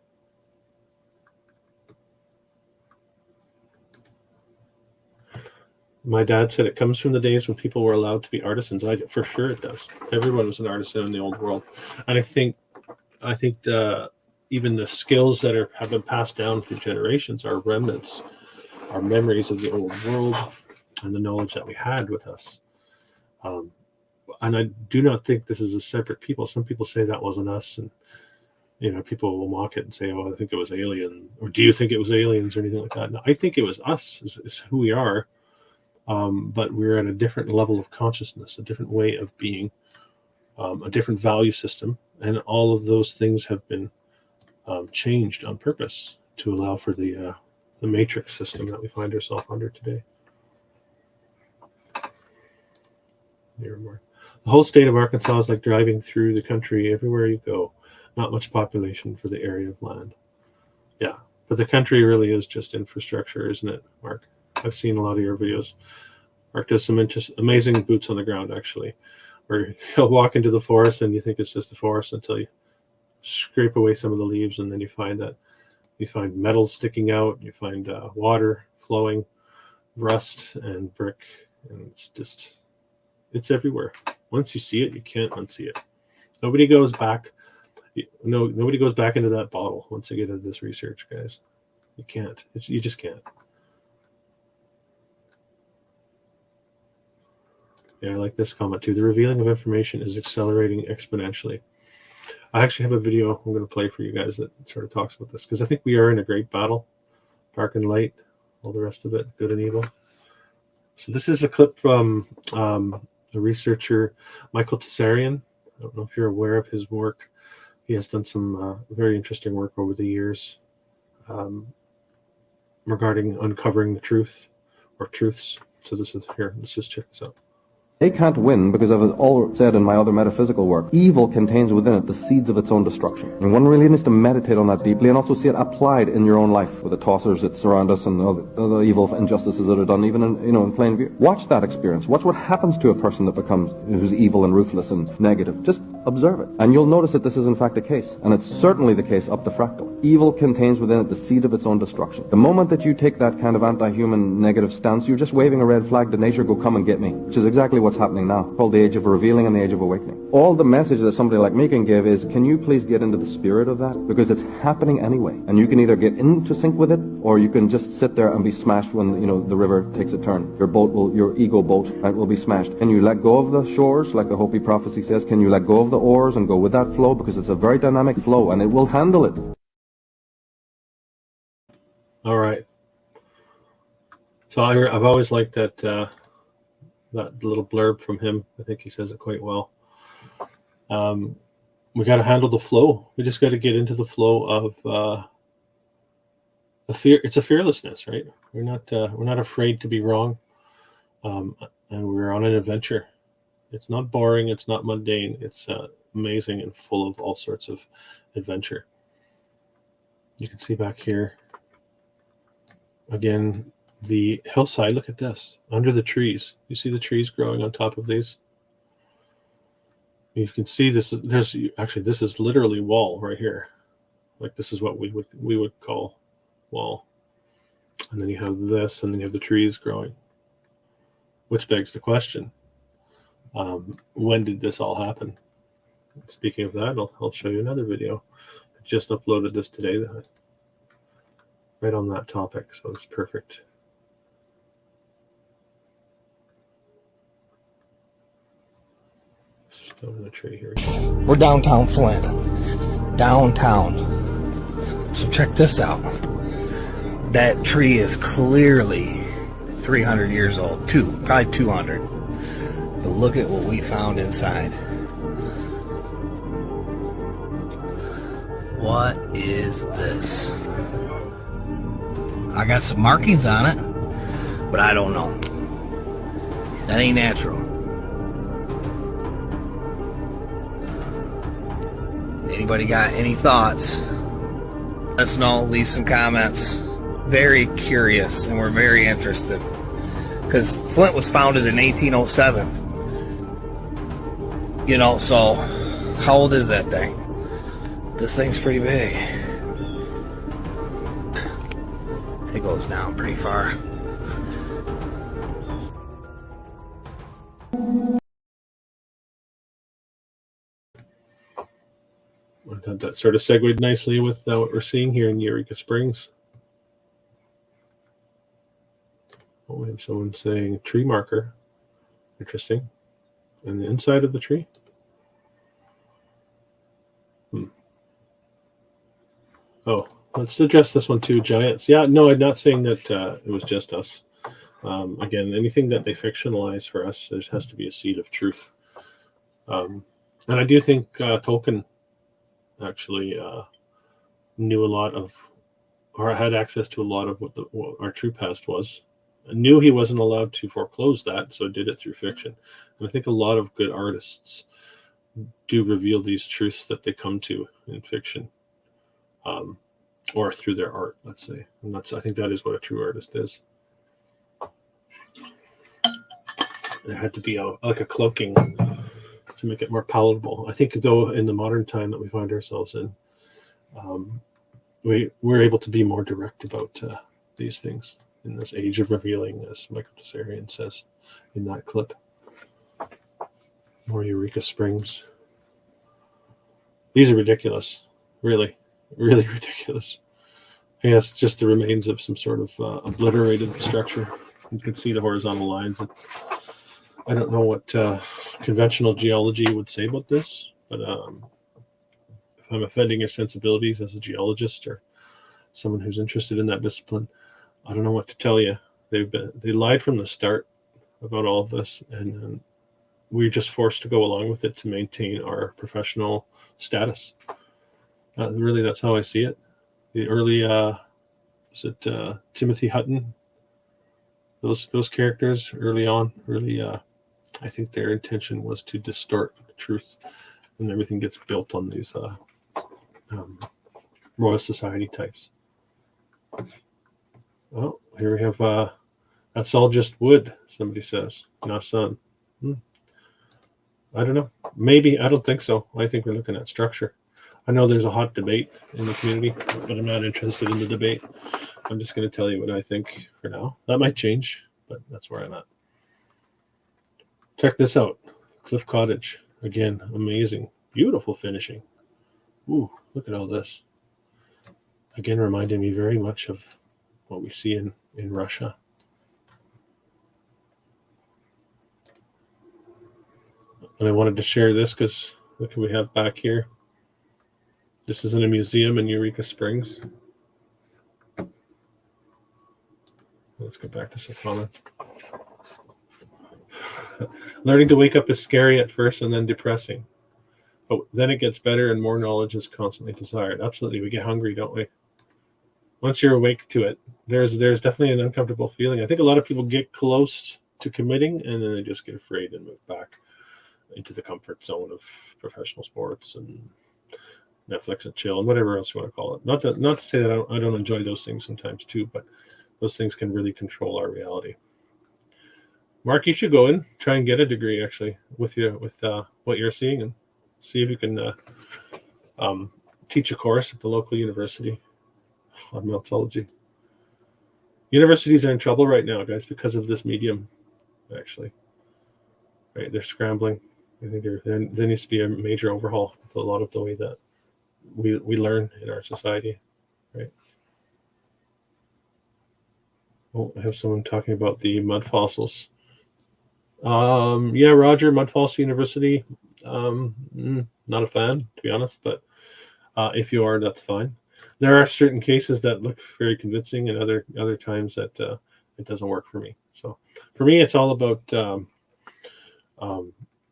My dad said it comes from the days when people were allowed to be artisans. For sure it does. Everyone was an artisan in the old world. And I think even the skills that have been passed down through generations are remnants, are memories of the old world and the knowledge that we had with us. And I do not think this is a separate people. Some people say that wasn't us, and people will mock it and say, "Oh, I think it was alien," or "Do you think it was aliens?" or anything like that. No, I think it was us. Is who we are, but we're at a different level of consciousness, a different way of being, a different value system, and all of those things have been changed on purpose to allow for the matrix system that we find ourselves under today. The whole state of Arkansas is like driving through the country. Everywhere you go, not much population for the area of land. Yeah, but the country really is just infrastructure, isn't it, Mark? I've seen a lot of your videos. Mark does some amazing boots on the ground, actually, where he'll walk into the forest and you think it's just a forest until you scrape away some of the leaves, and then you find metal sticking out, you find water flowing, rust and brick, and it's everywhere. Once you see it, you can't unsee it. Nobody goes back. Nobody goes back into that bottle once you get into this research, guys. You can't. You just can't. Yeah, I like this comment too. The revealing of information is accelerating exponentially. I actually have a video I'm going to play for you guys that sort of talks about this, because I think we are in a great battle. Dark and light, all the rest of it, good and evil. So this is a clip from the researcher Michael Tsarian. I don't know if you're aware of his work. He has done some very interesting work over the years regarding uncovering the truth or truths. So this is here. Let's just check this out. They can't win because, as I've all said in my other metaphysical work, evil contains within it the seeds of its own destruction. And one really needs to meditate on that deeply and also see it applied in your own life with the tossers that surround us and all the evil injustices that are done even in plain view. Watch that experience. Watch what happens to a person that who's evil and ruthless and negative. Just observe it. And you'll notice that this is in fact the case. And it's certainly the case up the fractal. Evil contains within it the seed of its own destruction. The moment that you take that kind of anti-human negative stance, you're just waving a red flag to nature, go come and get me, which is exactly what's happening now, called the age of revealing and the age of awakening. All the message that somebody like me can give is, can you please get into the spirit of that? Because it's happening anyway. And you can either get into sync with it, or you can just sit there and be smashed when, the river takes a turn. Your ego boat, right, will be smashed. Can you let go of the shores, like the Hopi prophecy says? Can you let go of the oars and go with that flow? Because it's a very dynamic flow, and it will handle it. All right. So I've always liked that little blurb from him. I think he says it quite well. We got to handle the flow. We just got to get into the flow of a fear. It's a fearlessness, right? We're not afraid to be wrong, and we're on an adventure. It's not boring. It's not mundane. It's amazing and full of all sorts of adventure. You can see back here again. The hillside, look at this, under the trees. You see the trees growing on top of these? You can see this, this is literally wall right here. Like this is what we would call wall. And then you have this, and then you have the trees growing. Which begs the question, when did this all happen? Speaking of that, I'll show you another video. I just uploaded this today, right on that topic, so it's perfect. In the tree here. We're downtown Flint. Downtown. So check this out. That tree is clearly 300 years old. Probably 200. But look at what we found inside. What is this? I got some markings on it, but I don't know. That ain't natural. Anybody got any thoughts? Let us know, leave some comments. Very curious, and we're very interested. Because Flint was founded in 1807. So how old is that thing? This thing's pretty big. It goes down pretty far. That sort of segued nicely with what we're seeing here in Eureka Springs. Oh, we have someone saying tree marker. Interesting. And the inside of the tree? Oh, let's address this one too, giants. Yeah, no, I'm not saying that it was just us. Again, anything that they fictionalize for us, there has to be a seed of truth. And I do think Tolkien actually knew a lot of, or had access to a lot of what our true past was. I knew he wasn't allowed to foreclose that, so did it through fiction. And I think a lot of good artists do reveal these truths that they come to in fiction, or through their art, let's say. And I think that is what a true artist is. There had to be like a cloaking to make it more palatable. I think, though, in the modern time that we find ourselves in, we're able to be more direct about these things in this age of revealing, as Michael Desarian says in that clip. More Eureka Springs. These are ridiculous. Really, really ridiculous. I guess it's just the remains of some sort of obliterated structure. You can see the horizontal lines. I don't know what conventional geology would say about this, but if I'm offending your sensibilities as a geologist or someone who's interested in that discipline, I don't know what to tell you. They lied from the start about all of this, and we're just forced to go along with it to maintain our professional status. Really, that's how I see it. The early, Timothy Hutton? Those characters early on, really, I think their intention was to distort the truth, and everything gets built on these Royal Society types. Oh, here we have, that's all just wood, somebody says, not sun. I don't know. Maybe. I don't think so. I think we're looking at structure. I know there's a hot debate in the community, but I'm not interested in the debate. I'm just going to tell you what I think for now. That might change, but that's where I'm at. Check this out. Cliff Cottage. Again, amazing. Beautiful finishing. Ooh, look at all this. Again, reminding me very much of what we see in Russia. And I wanted to share this because look what we have back here. This is in a museum in Eureka Springs. Let's go back to some comments. Learning to wake up is scary at first and then depressing. But then it gets better and more knowledge is constantly desired. Absolutely. We get hungry, don't we? Once you're awake to it, there's definitely an uncomfortable feeling. I think a lot of people get close to committing and then they just get afraid and move back into the comfort zone of professional sports and Netflix and chill and whatever else you want to call it. Not to say that I don't enjoy those things sometimes too, but those things can really control our reality. Mark, you should go in, try and get a degree actually with what you're seeing, and see if you can teach a course at the local university on meltology. Universities are in trouble right now, guys, because of this medium. Actually, right? They're scrambling. I think there needs to be a major overhaul with a lot of the way that we learn in our society, right? Oh, I have someone talking about the mud fossils. Yeah, Roger, Mud Falls University. Not a fan, to be honest, but if you are, that's fine. There are certain cases that look very convincing, and other times that it doesn't work for me. So for me, it's all about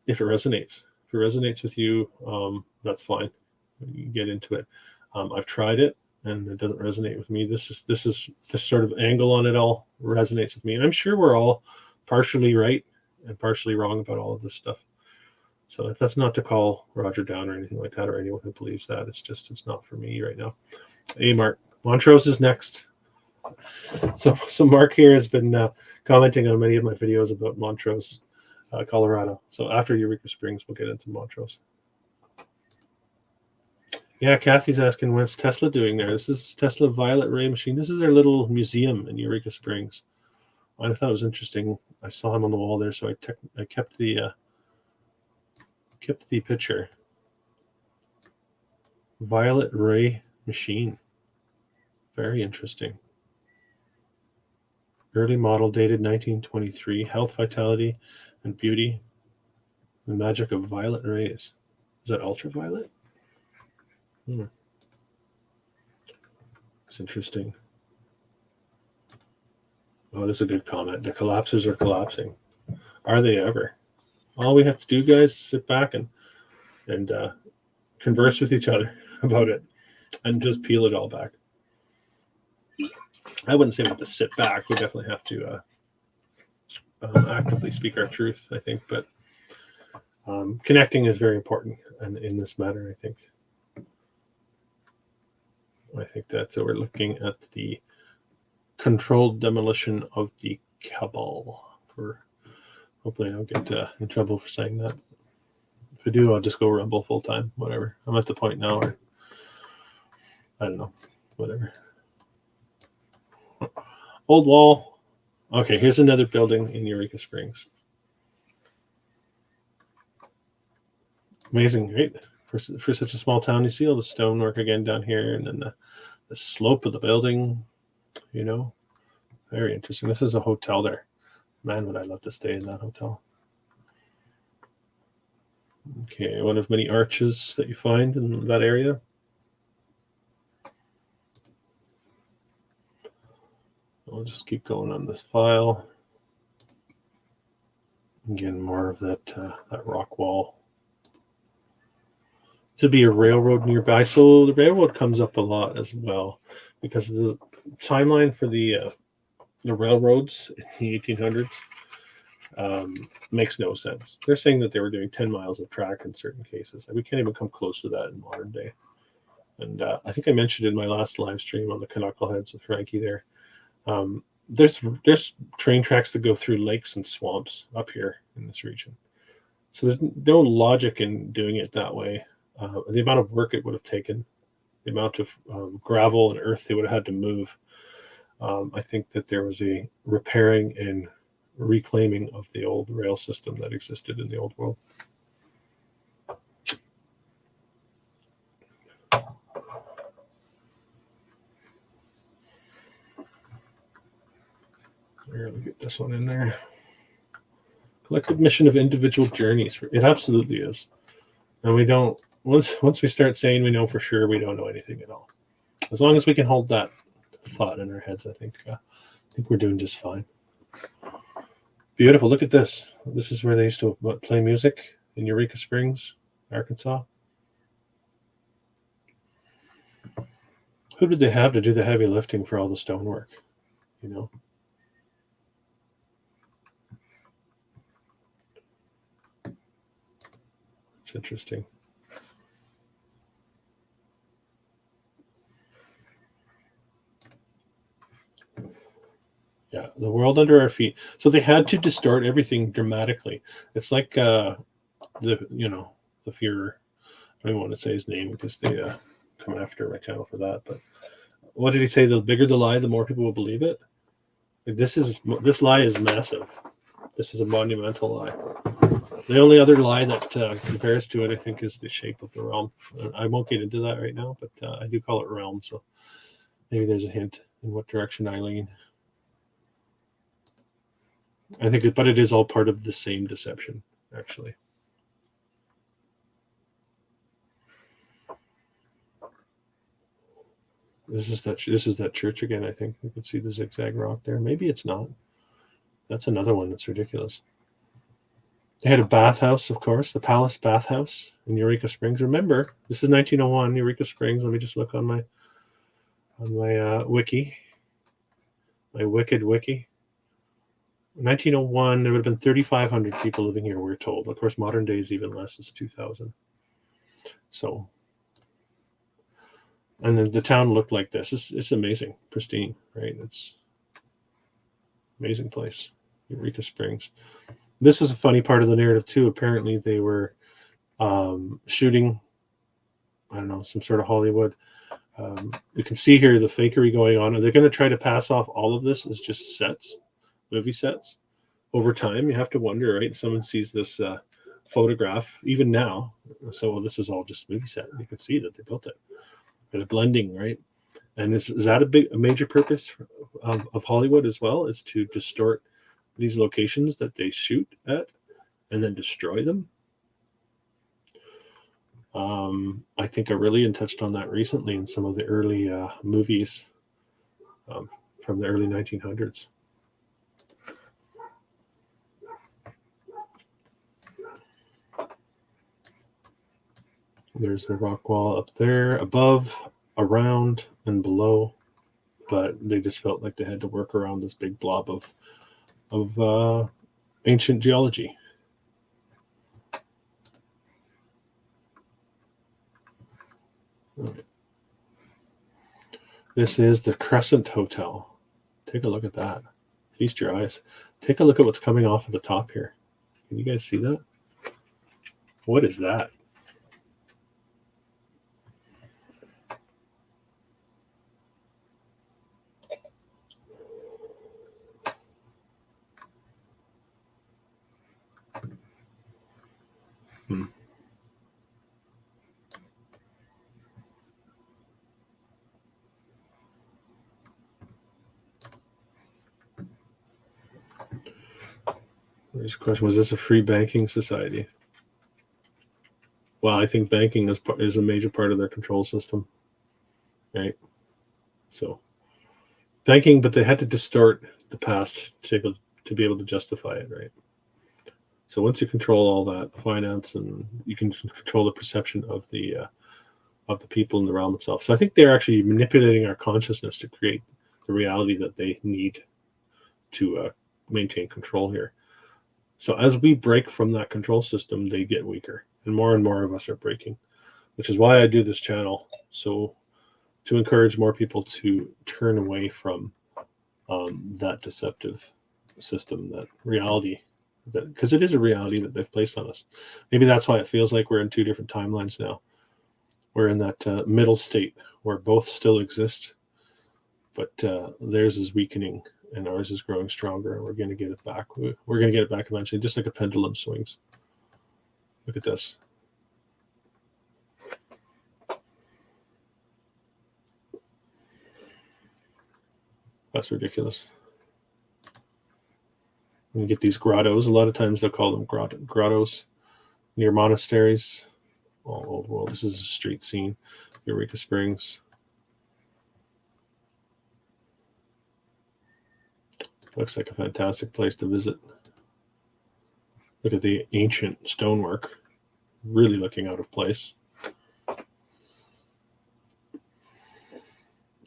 if it resonates. If it resonates with you, that's fine. You get into it. I've tried it, and it doesn't resonate with me. This sort of angle on it all resonates with me, and I'm sure we're all partially right and partially wrong about all of this stuff. So that's not to call Roger down or anything like that, or anyone who believes that. It's not for me right now. Hey, Mark, Montrose is next. So Mark here has been commenting on many of my videos about Montrose, Colorado. So after Eureka Springs, we'll get into Montrose. Yeah, Kathy's asking, what's Tesla doing there? This is Tesla Violet Ray machine. This is their little museum in Eureka Springs. I thought it was interesting. I saw him on the wall there, so I kept the picture. Violet Ray machine. Very interesting. Early model dated 1923. Health, vitality, and beauty. The magic of violet rays. Is that ultraviolet? It's interesting. Oh, this is a good comment. The collapses are collapsing. Are they ever? All we have to do, guys, is sit back and converse with each other about it and just peel it all back. I wouldn't say we have to sit back. We definitely have to actively speak our truth, I think. But connecting is very important and in this matter, I think. I think that we're looking at the controlled demolition of the cabal. Hopefully I don't get in trouble for saying that. If I do, I'll just go rumble full time. Whatever. I'm at the point now where I don't know. Whatever. Old wall. Okay, here's another building in Eureka Springs. Amazing, right? For such a small town, you see all the stonework again down here, and then the slope of the building. You know, very interesting. This is a hotel there. Man, would I love to stay in that hotel. Okay, one of many arches that you find in that area. I'll just keep going on this file. Again, more of that rock wall. To be a railroad nearby. So the railroad comes up a lot as well because the timeline for the railroads in the 1800s makes no sense. They're saying that they were doing 10 miles of track in certain cases. We can't even come close to that in modern day. And I think I mentioned in my last live stream on the Knuckleheads with Frankie there, there's train tracks that go through lakes and swamps up here in this region. So there's no logic in doing it that way. The amount of work it would have taken, the amount of gravel and earth they would have had to move. I think that there was a repairing and reclaiming of the old rail system that existed in the old world. Here, let me get this one in there. Collective mission of individual journeys. It absolutely is. And we don't, once we start saying we know for sure, we don't know anything at all. As long as we can hold that thought in our heads, I think we're doing just fine. Beautiful. Look at this. This is where they used to play music in Eureka Springs, Arkansas. Who did they have to do the heavy lifting for all the stonework? You know? It's interesting. Yeah, the world under our feet. So they had to distort everything dramatically. It's like the Führer. I don't even want to say his name because they come after my channel for that. But what did he say? The bigger the lie, the more people will believe it. Like this lie is massive. This is a monumental lie. The only other lie that compares to it, I think, is the shape of the realm. I won't get into that right now, but I do call it realm. So maybe there's a hint in what direction I lean. I think, but it is all part of the same deception, actually. This is that church again. I think you can see the zigzag rock there. Maybe it's not. That's another one that's ridiculous. They had a bathhouse, of course, the Palace Bathhouse in Eureka Springs. Remember, this is 1901, Eureka Springs. Let me just look on my wiki, my wicked wiki. 1901, there would have been 3,500 people living here, we're told. Of course, modern day is even less. It's 2,000. So, and then the town looked like this. It's amazing, pristine, right? It's amazing place, Eureka Springs. This was a funny part of the narrative too. Apparently, they were shooting, I don't know, some sort of Hollywood. You can see here the fakery going on. Are they going to try to pass off all of this as just sets? Movie sets. Over time, you have to wonder, right? Someone sees this photograph, even now. So, well, this is all just movie set. You can see that they built it. They're blending, right? And is that a major purpose of Hollywood as well? Is to distort these locations that they shoot at and then destroy them? I think Aurelian touched on that recently in some of the early movies from the early 1900s. There's the rock wall up there, above, around, and below, but they just felt like they had to work around this big blob of ancient geology. Right. This is the Crescent Hotel. Take a look at that. Feast your eyes. Take a look at what's coming off of the top here. Can you guys see that? What is that? There's a question, was this a free banking society? Well, I think banking is a major part of their control system, right? So banking, but they had to distort the past to be able to justify it, right? So once you control all that finance, and you can control the perception of the people in the realm itself. So I think they're actually manipulating our consciousness to create the reality that they need to maintain control here. So as we break from that control system, they get weaker, and more of us are breaking, which is why I do this channel. So to encourage more people to turn away from that deceptive system, that reality, because it is a reality that they've placed on us. Maybe that's why it feels like we're in two different timelines now. We're in that middle state where both still exist, but theirs is weakening and ours is growing stronger, and we're going to get it back. We're going to get it back eventually, just like a pendulum swings. Look at this. That's ridiculous. When you get these grottos, a lot of times they'll call them grottos near monasteries. All old world. This is a street scene. Eureka Springs. Looks like a fantastic place to visit. Look at the ancient stonework. Really looking out of place.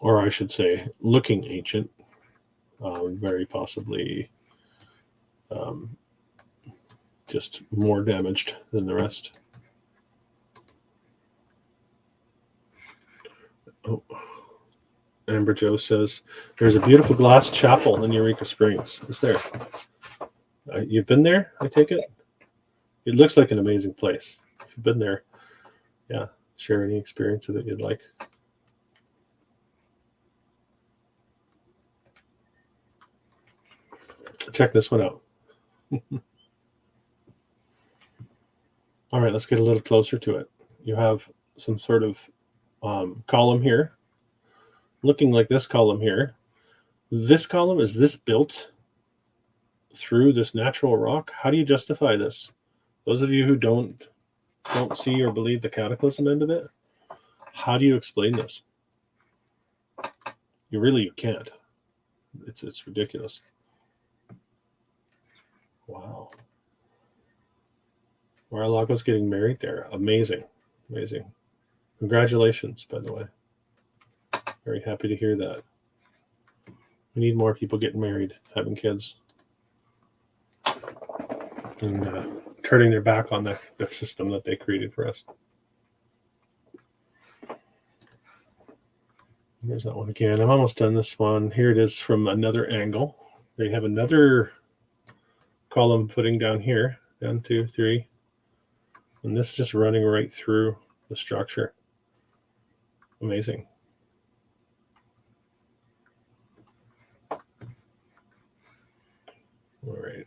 Or I should say, looking ancient. Very possibly just more damaged than the rest. Oh, Amber Joe says, there's a beautiful glass chapel in Eureka Springs. Is there? You've been there, I take it? It looks like an amazing place. If you've been there, yeah, share any experience that you'd like. Check this one out. All right, let's get a little closer to it. You have some sort of column here, looking like this column here. This column, is this built through this natural rock? How do you justify this? Those of you who don't see or believe the Cataclysm end of it, how do you explain this? You can't. It's ridiculous. Wow. Mar-a-Lago's getting married there. Amazing. Amazing. Congratulations, by the way. Very happy to hear that. We need more people getting married, having kids, and turning their back on the system that they created for us. There's that one again. I'm almost done this one. Here it is from another angle. They have another column footing down here. 1, 2, 3. And this is just running right through the structure. Amazing. All right.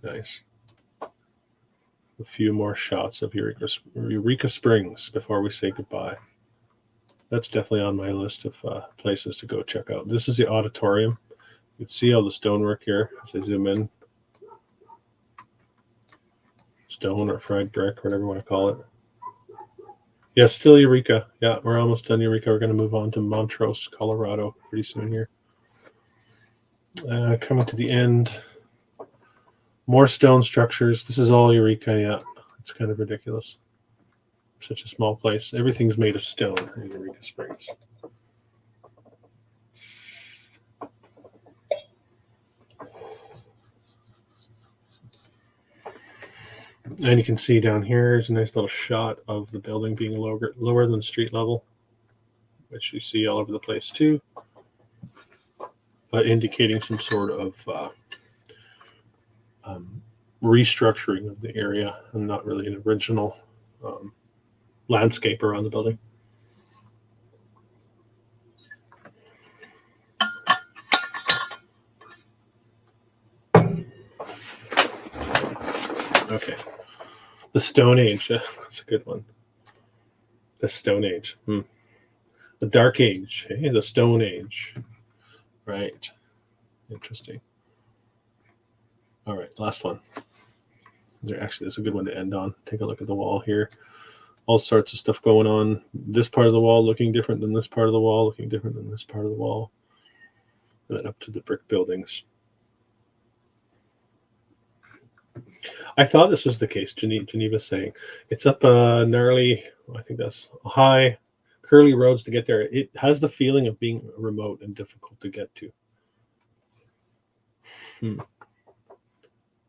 Nice. A few more shots of Eureka Springs before we say goodbye. that's definitely on my list of places to go check out. This is the auditorium. You can see all the stonework here as I zoom in. Stone or fried brick, whatever you want to call it. Yeah, still Eureka. Yeah, we're almost done Eureka. We're going to move on to Montrose, Colorado pretty soon here. Coming to the end. More stone structures. This is all Eureka, yeah. It's kind of ridiculous. Such a small place. Everything's made of stone in Eureka Springs. And you can see down here is a nice little shot of the building being lower than street level, which you see all over the place too, but indicating some sort of restructuring of the area and not really an original landscape around the building. Okay. The Stone Age. That's a good one. The Stone Age. The Dark Age. Hey, the Stone Age. Right. Interesting. All right, last one. Actually, that's a good one to end on. Take a look at the wall here. All sorts of stuff going on. This part of the wall looking different than this part of the wall, looking different than this part of the wall. And then up to the brick buildings. I thought this was the case. Geneva's saying it's up gnarly. I think that's high, curly roads to get there. It has the feeling of being remote and difficult to get to.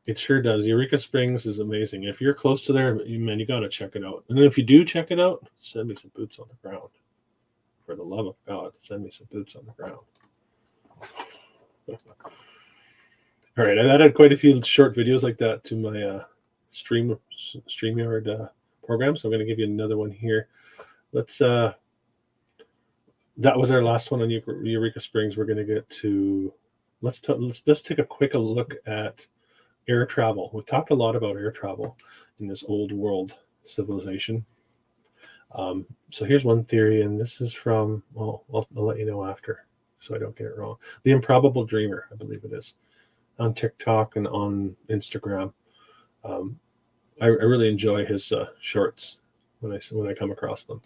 It sure does. Eureka Springs is amazing. If you're close to there, man, you got to check it out. And if you do check it out, send me some boots on the ground. For the love of God, send me some boots on the ground. All right, I've added quite a few short videos like that to my StreamYard program, so I'm going to give you another one here. Let's. That was our last one on Eureka Springs. We're going to get to. Let's take a quick look at air travel. We've talked a lot about air travel in this old world civilization. So here's one theory, and this is from. Well, I'll let you know after, so I don't get it wrong. The Improbable Dreamer, I believe it is, on TikTok and on Instagram. I really enjoy his shorts when I come across them.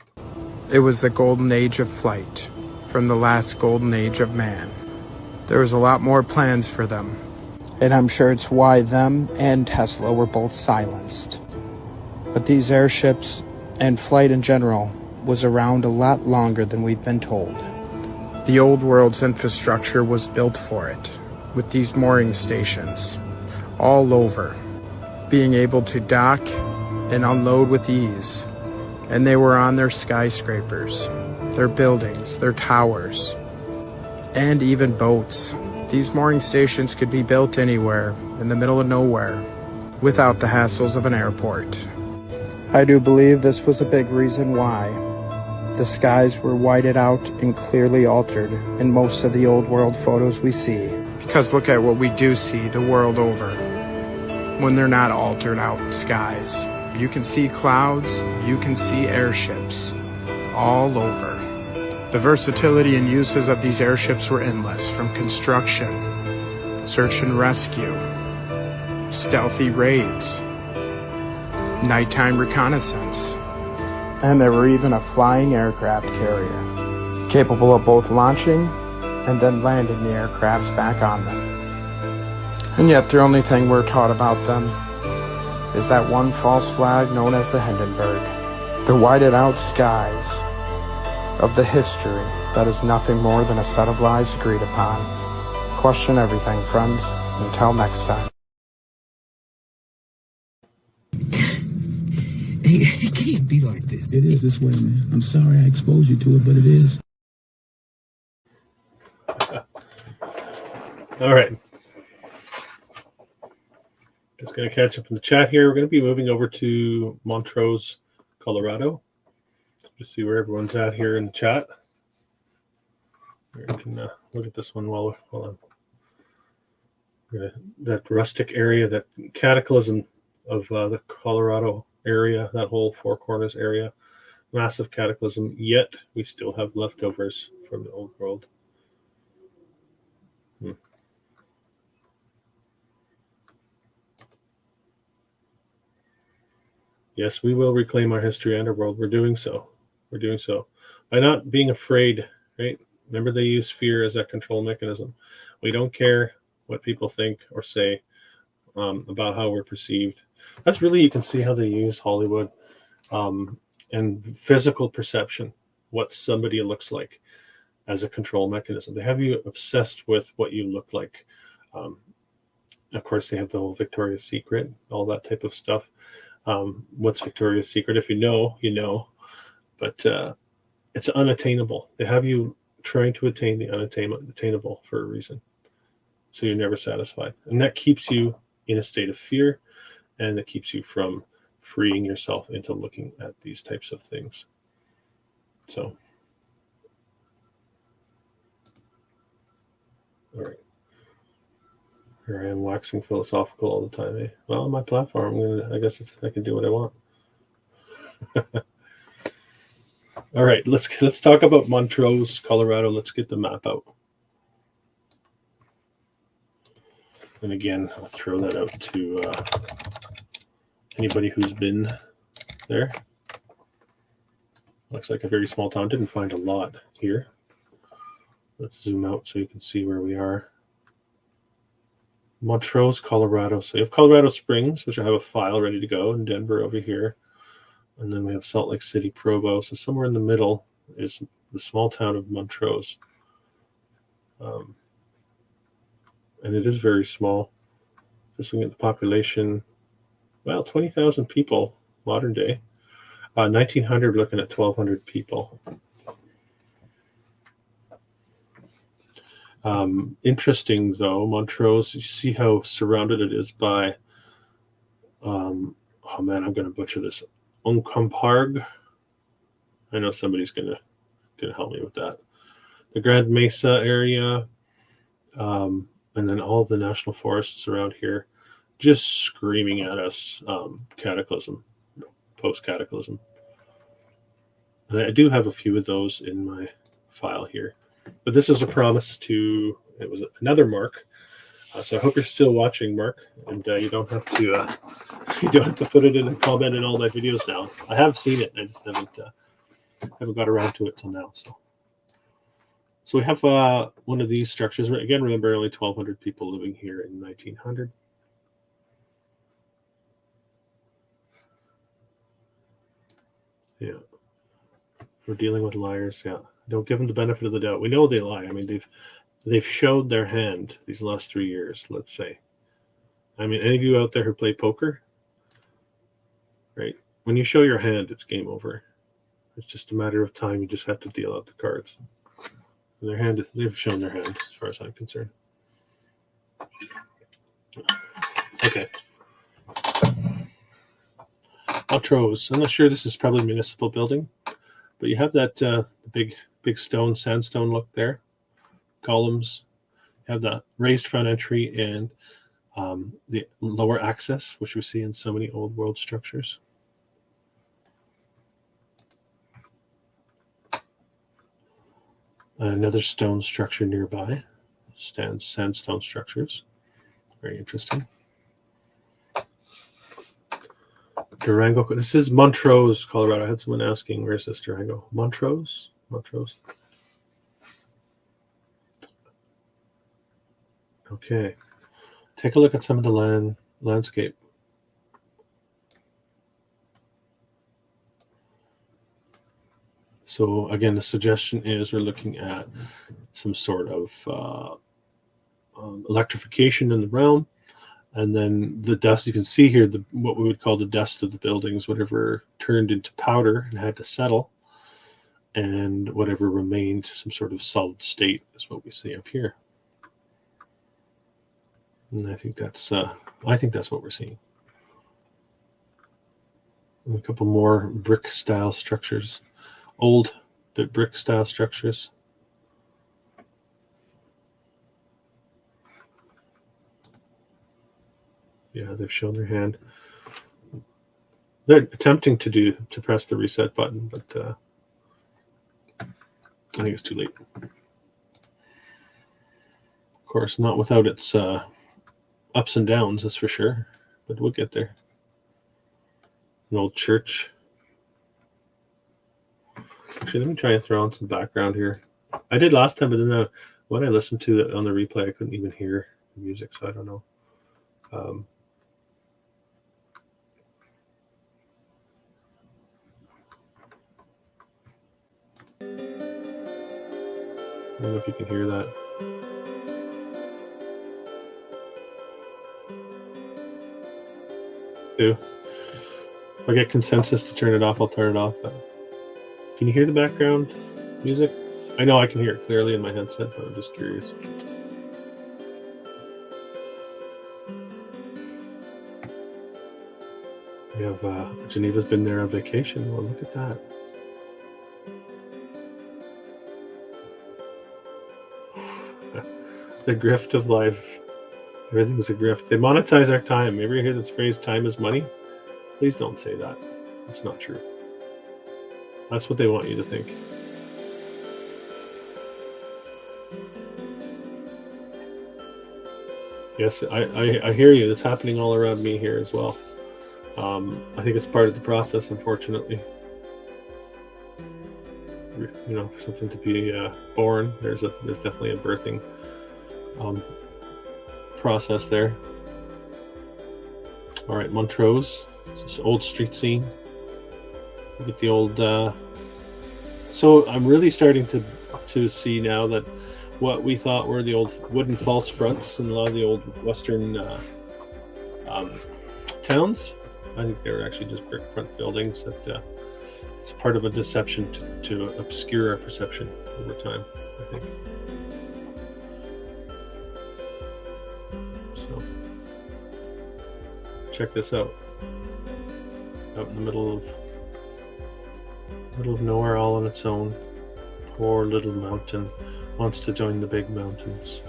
It was the golden age of flight, from the last golden age of man. There was a lot more plans for them, and I'm sure it's why them and Tesla were both silenced. But these airships, and flight in general, was around a lot longer than we've been told. The old world's infrastructure was built for it, with these mooring stations all over, being able to dock and unload with ease. And they were on their skyscrapers, their buildings, their towers, and even boats. These mooring stations could be built anywhere, in the middle of nowhere, without the hassles of an airport. I do believe this was a big reason why the skies were whited out and clearly altered in most of the old world photos we see. Because look at what we do see the world over when they're not altered out skies. You can see clouds, you can see airships all over. The versatility and uses of these airships were endless, from construction, search and rescue, stealthy raids, nighttime reconnaissance. And there were even a flying aircraft carrier, capable of both launching and then landing the aircrafts back on them. And yet the only thing we're taught about them is that one false flag known as the Hindenburg, the whited out skies of the history that is nothing more than a set of lies agreed upon. Question everything, friends. Until next time. It can't be like this. It is this way, man. I'm sorry I exposed you to it, but it is. All right. Just going to catch up in the chat here. We're going to be moving over to Montrose, Colorado. Just see where everyone's at here in the chat. We can look at this one while I'm that rustic area, that Cataclysm of the Colorado area, that whole Four Corners area. massive cataclysm, yet we still have leftovers from the old world. Yes, we will reclaim our history and our world. We're doing so. We're doing so by not being afraid, right? Remember, they use fear as a control mechanism. We don't care what people think or say about how we're perceived. That's really, you can see how they use Hollywood and physical perception, what somebody looks like, as a control mechanism. They have you obsessed with what you look like. Of course, they have the whole Victoria's Secret, all that type of stuff. What's Victoria's Secret? If you know, you know. But it's unattainable. They have you trying to attain the unattainable for a reason. So you're never satisfied. And that keeps you in a state of fear, and it keeps you from freeing yourself into looking at these types of things. So, all right. Here I am waxing philosophical all the time. Eh? Well, on my platform, I guess I can do what I want. All right, let's talk about Montrose, Colorado. Let's get the map out. And again, I'll throw that out to anybody who's been there. Looks like a very small town. Didn't find a lot here. Let's zoom out so you can see where we are. Montrose, Colorado. So you have Colorado Springs, which I have a file ready to go, and Denver over here. And then we have Salt Lake City, Provo. So somewhere in the middle is the small town of Montrose. And it is very small. Just looking at the population, well, 20,000 people, modern day. 1900, looking at 1,200 people. Interesting, though, Montrose, you see how surrounded it is by, oh man, I'm going to butcher this, Onkamparg. I know somebody's going to help me with that. The Grand Mesa area, and then all the national forests around here, just screaming at us, Cataclysm, post-Cataclysm. And I do have a few of those in my file here. But this is a promise to, it was another Mark. So I hope you're still watching, Mark, and you don't have to put it in a comment in all my videos now. I have seen it, I just haven't got around to it till now. So we have one of these structures. Again, remember, only 1,200 people living here in 1900. Yeah, we're dealing with liars. Yeah, don't give them the benefit of the doubt. We know they lie. I mean, they've showed their hand these last 3 years, let's say. I mean, any of you out there who play poker, right? When you show your hand, it's game over. It's just a matter of time. You just have to deal out the cards. And they've shown their hand, as far as I'm concerned. Okay. Montrose. I'm not sure, this is probably a municipal building, but you have that big sandstone look there. Columns. You have the raised front entry and the lower access, which we see in so many old world structures. Another stone structure nearby. Sandstone structures. Very interesting. Durango. This is Montrose, Colorado. I had someone asking, where's this Durango? Montrose? Montrose. Okay. Take a look at some of the landscape. So again, the suggestion is we're looking at some sort of electrification in the realm. And then the dust, you can see here, what we would call the dust of the buildings, whatever turned into powder and had to settle, and whatever remained some sort of solid state is what we see up here. And I think that's what we're seeing. And a couple more brick style structures, old brick style structures. Yeah, they've shown their hand. they're attempting to press the reset button, but I think it's too late. Of course, not without its ups and downs, that's for sure. But we'll get there. An old church. Actually, let me try and throw on some background here. I did last time, but then when I listened to it on the replay, I couldn't even hear the music, so I don't know. I don't know if you can hear that. If I get consensus to turn it off, I'll turn it off. But can you hear the background music? I know I can hear it clearly in my headset, but I'm just curious. We have Geneva's been there on vacation. Well, look at that. The grift of life. Everything's a grift. They monetize our time. You ever hear this phrase, time is money? Please don't say that. It's not true. That's what they want you to think. Yes, I hear you. It's happening all around me here as well. I think it's part of the process, unfortunately. You know, for something to be born, there's definitely a birthing process there. All right, Montrose, this old street scene. Look at the old. So I'm really starting to see now that what we thought were the old wooden false fronts in a lot of the old western towns, I think they were actually just brick front buildings. That it's part of a deception to obscure our perception over time, I think. So check this out. Out in the middle of nowhere, all on its own. Poor little mountain wants to join the big mountains.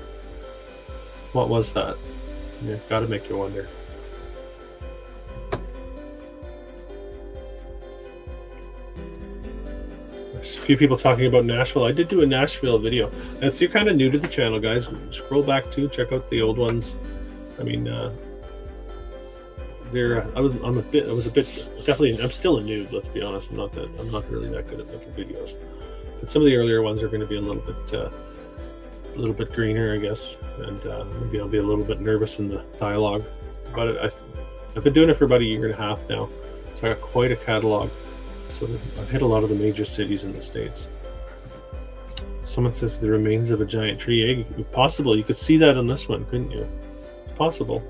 What was that? Yeah, gotta make you wonder. There's a few people talking about Nashville. I did do a Nashville video. And if you're kind of new to the channel, guys, scroll back to check out the old ones. I mean, I'm still a noob, let's be honest. I'm not really that good at making videos. But some of the earlier ones are going to be a little bit greener, I guess, and maybe I'll be a little bit nervous in the dialogue about it. I've been doing it for about a year and a half now, so I got quite a catalog. So I've hit a lot of the major cities in the States. Someone says the remains of a giant tree. Possible. You could see that on this one, couldn't you? It's possible.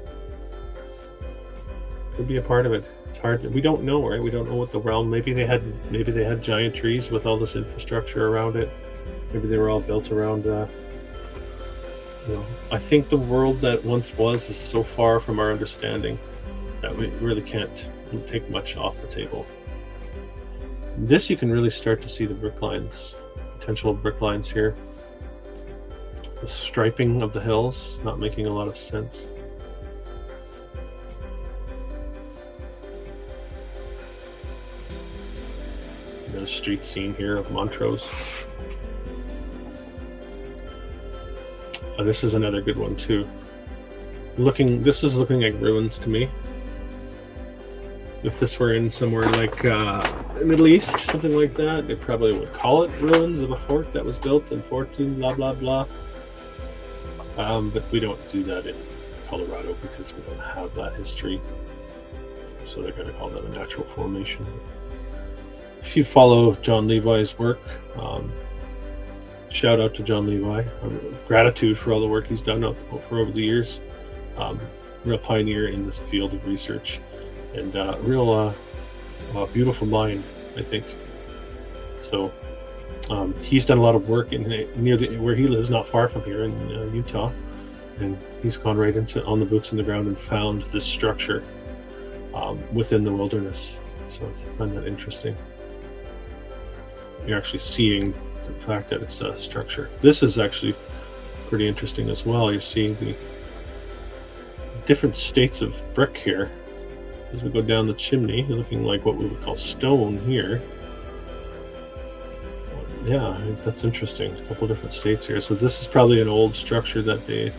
Could be a part of it. It's hard. We don't know, right? We don't know what the realm. Maybe they had giant trees with all this infrastructure around it. Maybe they were all built around. I think the world that once was is so far from our understanding that we really can't take much off the table. This you can really start to see the brick lines, potential brick lines here. The striping of the hills not making a lot of sense. The street scene here of Montrose. This is another good one too. This is looking like ruins to me. If this were in somewhere like the Middle East, something like that, they probably would call it ruins of a fort that was built in 14 blah blah blah. But we don't do that in Colorado because we don't have that history. So they're going to call that a natural formation. If you follow John Levi's work, shout out to John Levi. Gratitude for all the work he's done for over the years. Real pioneer in this field of research, and real beautiful mind, I think. So he's done a lot of work near where he lives, not far from here in Utah, and he's gone right on the boots in the ground and found this structure within the wilderness. So I find that interesting. You're actually seeing the fact that it's a structure. This is actually pretty interesting as well. You're seeing the different states of brick here. as we go down the chimney, looking like what we would call stone here. Yeah, I think that's interesting. A couple different states here. So this is probably an old structure that they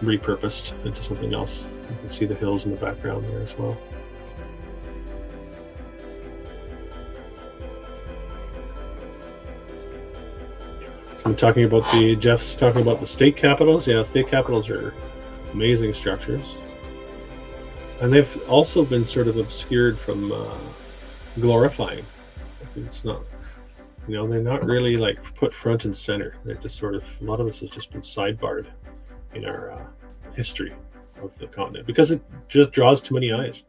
repurposed into something else. You can see the hills in the background there as well. So I'm talking about Jeff's talking about the state capitals. Yeah, state capitals are amazing structures. And they've also been sort of obscured from glorifying. It's not, you know, they're not really like put front and center. They're just sort of, a lot of this has just been sidebarred in our history of the continent because it just draws too many eyes.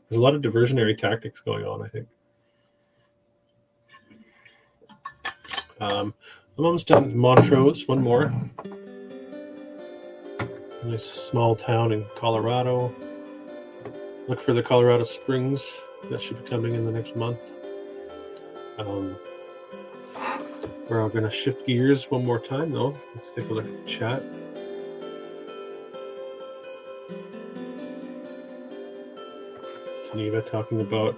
There's a lot of diversionary tactics going on, I think. I'm almost done with Montrose. One more. Nice small town in Colorado. Look for the Colorado Springs. That should be coming in the next month. We're all going to shift gears one more time, though. Let's take a look at the chat. Geneva talking about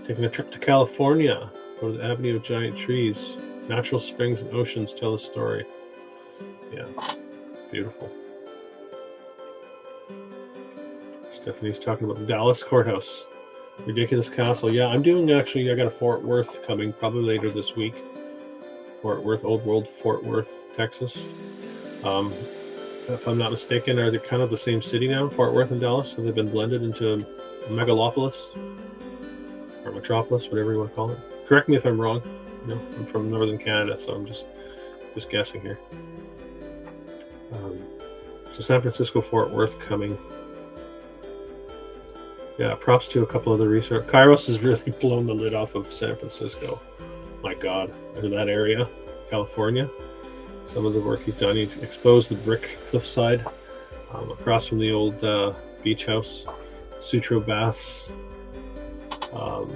taking a trip to California. Go to the Avenue of Giant Trees. Natural springs and oceans tell a story. Yeah, beautiful. Stephanie's talking about the Dallas Courthouse. Ridiculous castle. Yeah, I'm doing actually, I got a Fort Worth coming probably later this week. Fort Worth, Old World, Fort Worth, Texas. If I'm not mistaken, are they kind of the same city now, Fort Worth and Dallas? So they've been blended into a megalopolis or metropolis, whatever you want to call it. Correct me if I'm wrong. You know, I'm from northern Canada, so I'm just guessing here. So San Francisco, Fort Worth coming. Yeah, props to a couple of the research. Kairos has really blown the lid off of San Francisco. My God, in that area, California. Some of the work he's done, he's exposed the brick cliffside across from the old beach house, Sutro baths. Oh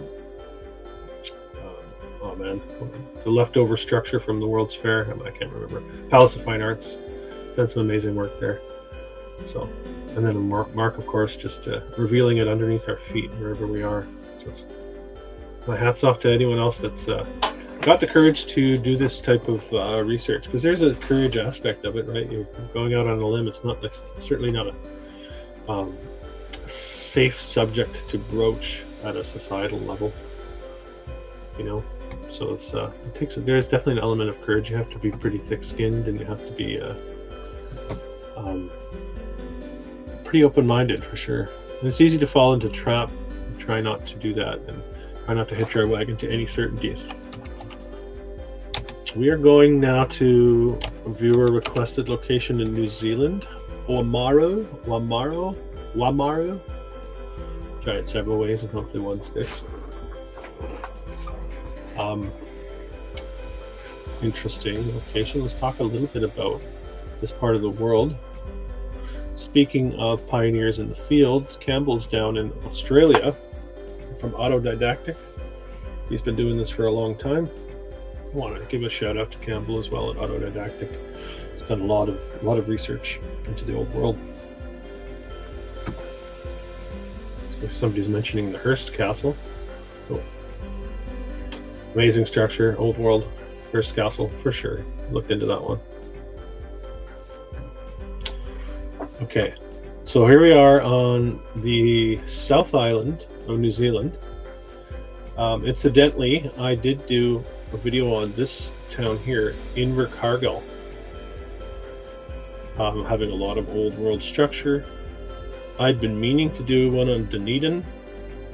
man, the leftover structure from the World's Fair. I can't remember. Palace of Fine Arts. Done some amazing work there. So, and then a mark, of course, just revealing it underneath our feet wherever we are. So my hats off to anyone else that's got the courage to do this type of research, because there's a courage aspect of it, right? You're going out on a limb. It's not certainly not a safe subject to broach at a societal level, you know. So it's there's definitely an element of courage. You have to be pretty thick-skinned, and you have to be pretty open-minded for sure. And it's easy to fall into trap. Try not to do that, and try not to hitch our wagon to any certainties. We are going now to a viewer requested location in New Zealand, Wamaro. Try it several ways and hopefully one sticks. Interesting location. Let's talk a little bit about this part of the world. Speaking of pioneers in the field, Campbell's down in Australia from Autodidactic. He's been doing this for a long time. I want to give a shout out to Campbell as well at Autodidactic. He's done a lot of research into the old world. So somebody's mentioning the Hearst Castle. Oh. Amazing structure, old world, Hearst Castle for sure. Looked into that one. Okay, so here we are on the South Island of New Zealand. Incidentally, I did do a video on this town here, Invercargill, having a lot of old world structure. I'd been meaning to do one on Dunedin,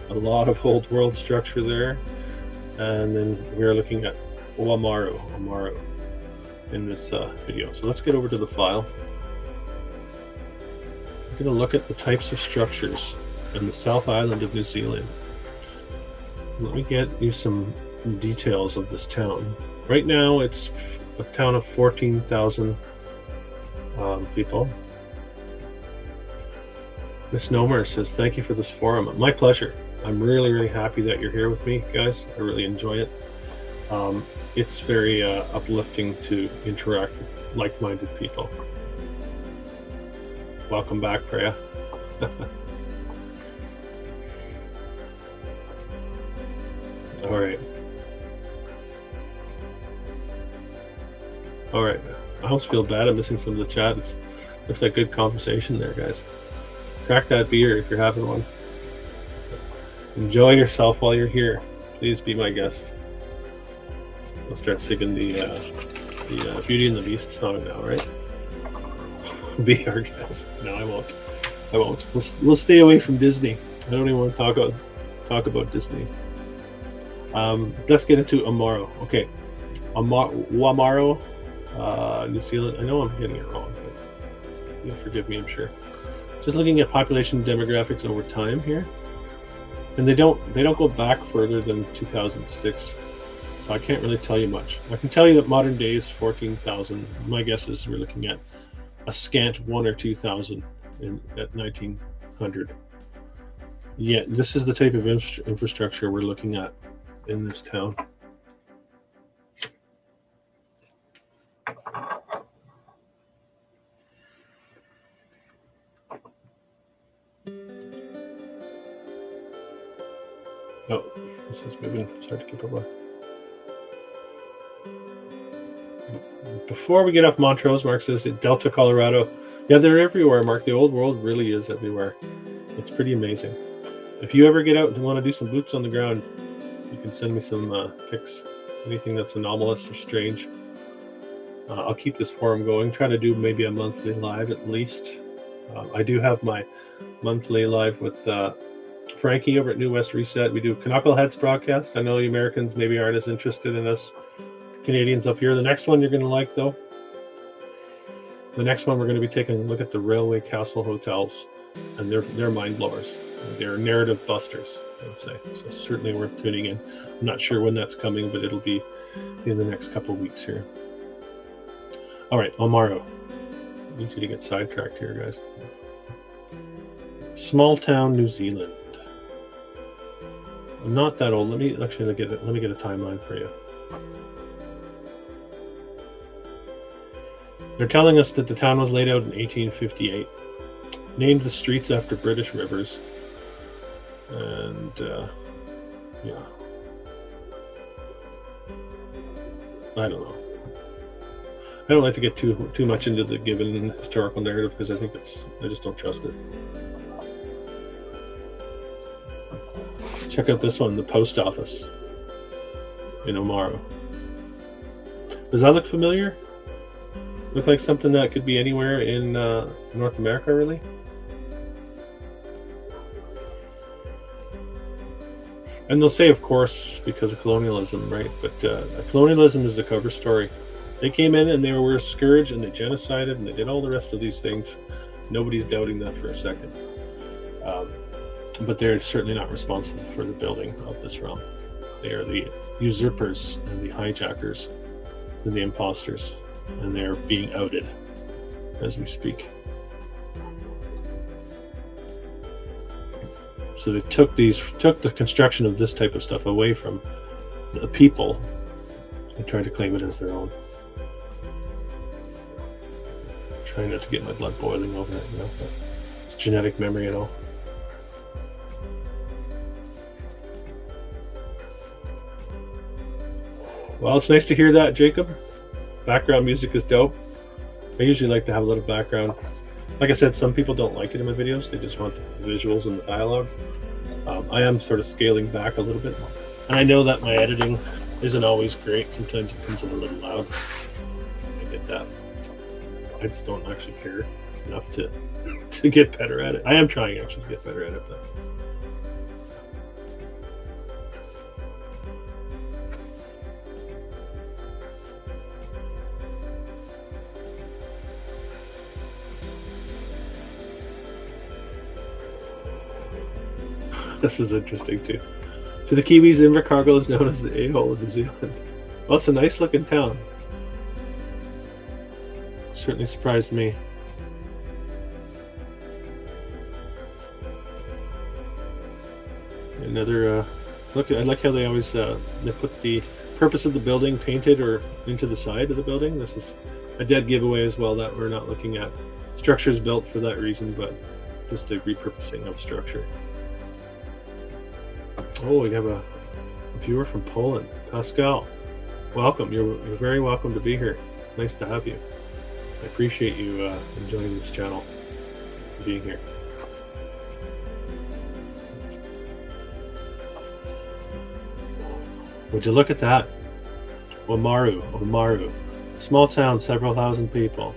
a lot of old world structure there, and then we're looking at Oamaru in this video. So let's get over to the file. We're going to look at the types of structures in the South Island of New Zealand. Let me get you some details of this town. Right now it's a town of 14,000 people. Miss Nomer says, thank you for this forum. My pleasure. I'm really happy that you're here with me, guys. I really enjoy it. It's very uplifting to interact with like-minded people. Welcome back, Freya. All right. All right. I almost feel bad. I'm missing some of the chat. Looks like good conversation there, guys. Crack that beer if you're having one. Enjoy yourself while you're here. Please be my guest. I'll start singing the Beauty and the Beast song now, right? Be our guest. No, I won't. I won't. We'll stay away from Disney. I don't even want to talk about Disney. Let's get into Amaro. Okay, Wamaro, New Zealand. I know I'm getting it wrong, but you'll forgive me, I'm sure. Just looking at population demographics over time here, and they don't go back further than 2006, so I can't really tell you much. I can tell you that modern day is 14,000. My guess is we're looking at a scant 1,000 or 2,000 at 1900. Yeah, this is the type of infrastructure we're looking at in this town. Oh, this is moving. It's hard to keep up with. Before we get off Montrose, Mark says Delta, Colorado. Yeah, they're everywhere, Mark. The old world really is everywhere. It's pretty amazing. If you ever get out and want to do some boots on the ground, you can send me some pics. Anything that's anomalous or strange. I'll keep this forum going. Try to do maybe a monthly live at least. I do have my monthly live with Frankie over at New West Reset. We do Knuckleheads broadcast. I know the Americans maybe aren't as interested in us Canadians up here. The next one you're going to like, though. The next one we're going to be taking a look at the railway castle hotels, and they're mind blowers. They're narrative busters, I would say. So certainly worth tuning in. I'm not sure when that's coming, but it'll be in the next couple of weeks here. All right, Amaro. Easy to get sidetracked here, guys. Small town, New Zealand. I'm not that old. Let me get a timeline for you. They're telling us that the town was laid out in 1858. Named the streets after British rivers. And, yeah. I don't know. I don't like to get too much into the given historical narrative because I think I just don't trust it. Check out this one, the post office in Amaro. Does that look familiar? Look like something that could be anywhere in North America, really? And they'll say, of course, because of colonialism, right? But colonialism is the cover story. They came in and they were a scourge and they genocided and they did all the rest of these things. Nobody's doubting that for a second. But they're certainly not responsible for the building of this realm. They are the usurpers and the hijackers and the imposters. And they're being outed as we speak. So they took the construction of this type of stuff away from the people and tried to claim it as their own. Trying not to get my blood boiling over it, but it's genetic memory and all. Well, it's nice to hear that, Jacob. Background music is dope. I usually like to have a little background. Like I said, some people don't like it in my videos. They just want the visuals and the dialogue. I am sort of scaling back a little bit. And I know that my editing isn't always great. Sometimes it comes in a little loud. I get that. I just don't actually care enough to get better at it. I am trying actually to get better at it, but this is interesting too. To the Kiwis, Invercargill is known as the a-hole of New Zealand. Well, it's a nice looking town. Certainly surprised me. Another look. I like how they always they put the purpose of the building painted or into the side of the building. This is a dead giveaway as well that we're not looking at structures built for that reason, but just a repurposing of structure. Oh, we have a viewer from Poland, Pascal. Welcome. You're very welcome to be here. It's nice to have you. I appreciate you enjoying this channel, being here. Would you look at that? Omaru. Small town, several thousand people.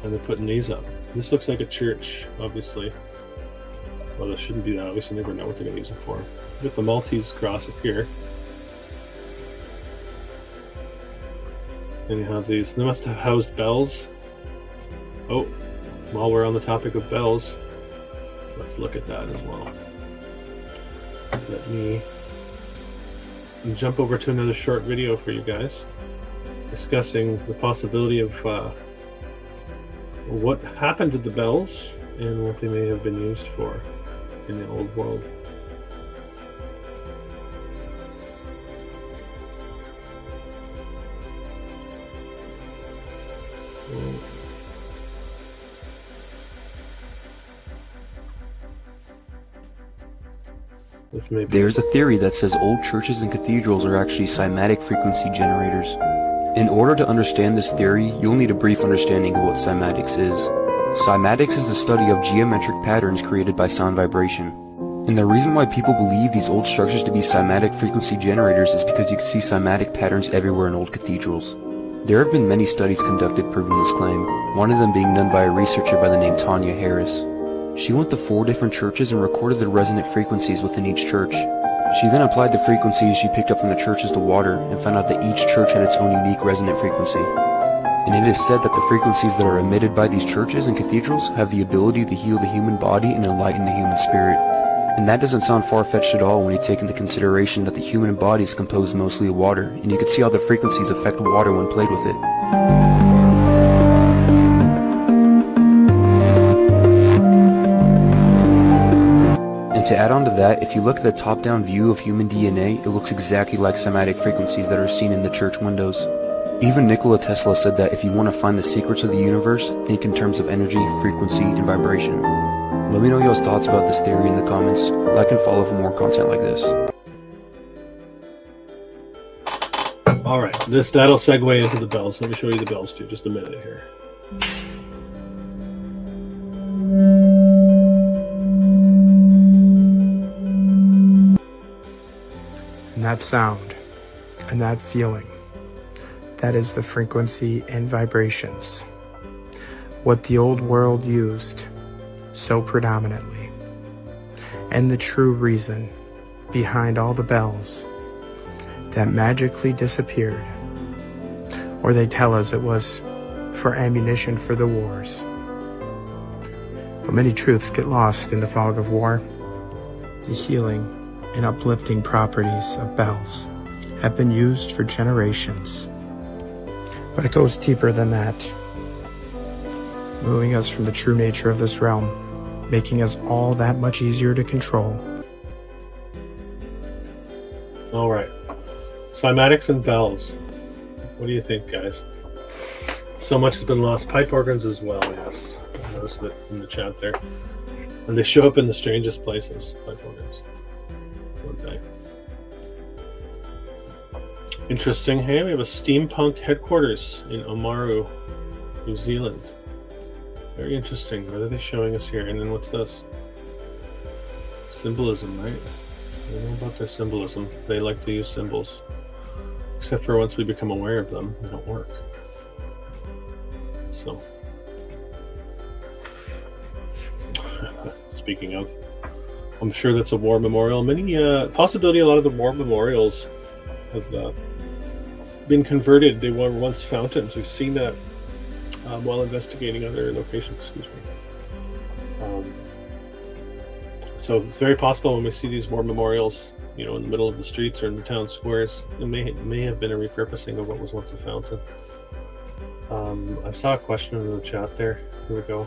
And they're putting these up. This looks like a church, obviously. Well, this shouldn't be that obvious. You never know what they're going to use it for. Look at the Maltese cross up here. And you have these. They must have housed bells. Oh, while we're on the topic of bells, let's look at that as well. Let me jump over to another short video for you guys discussing the possibility of what happened to the bells and what they may have been used for in the old world. There's a theory that says old churches and cathedrals are actually cymatic frequency generators. In order to understand this theory, you'll need a brief understanding of what cymatics is. Cymatics is the study of geometric patterns created by sound vibration. And the reason why people believe these old structures to be cymatic frequency generators is because you can see cymatic patterns everywhere in old cathedrals. There have been many studies conducted proving this claim, one of them being done by a researcher by the name Tanya Harris. She went to 4 different churches and recorded the resonant frequencies within each church. She then applied the frequencies she picked up from the churches to water and found out that each church had its own unique resonant frequency. And it is said that the frequencies that are emitted by these churches and cathedrals have the ability to heal the human body and enlighten the human spirit. And that doesn't sound far-fetched at all when you take into consideration that the human body is composed mostly of water, and you can see how the frequencies affect water when played with it. And to add on to that, if you look at the top-down view of human DNA, it looks exactly like cymatic frequencies that are seen in the church windows. Even Nikola Tesla said that if you want to find the secrets of the universe, think in terms of energy, frequency, and vibration. Let me know your thoughts about this theory in the comments. Like and follow for more content like this. Alright, that'll segue into the bells. Let me show you the bells too, just a minute here. And that sound and that feeling, that is the frequency and vibrations. What the old world used so predominantly. And the true reason behind all the bells that magically disappeared. Or they tell us it was for ammunition for the wars. But many truths get lost in the fog of war. The healing and uplifting properties of bells have been used for generations. But it goes deeper than that, moving us from the true nature of this realm, making us all that much easier to control. All right, cymatics and bells. What do you think, guys? So much has been lost. Pipe organs as well, yes. I noticed that in the chat there. And they show up in the strangest places, pipe organs. Okay. Interesting. Hey, we have a steampunk headquarters in Oamaru, New Zealand. Very interesting. What are they showing us here? And then what's this? Symbolism, right? I don't know about their symbolism. They like to use symbols. Except for once we become aware of them, they don't work. So. Speaking of, I'm sure that's a war memorial. Many, possibility a lot of the war memorials have been converted. They were once fountains. We've seen that while investigating other locations, excuse me. So it's very possible when we see these war memorials, you know, in the middle of the streets or in the town squares, it may have been a repurposing of what was once a fountain. I saw a question in the chat there. Here we go.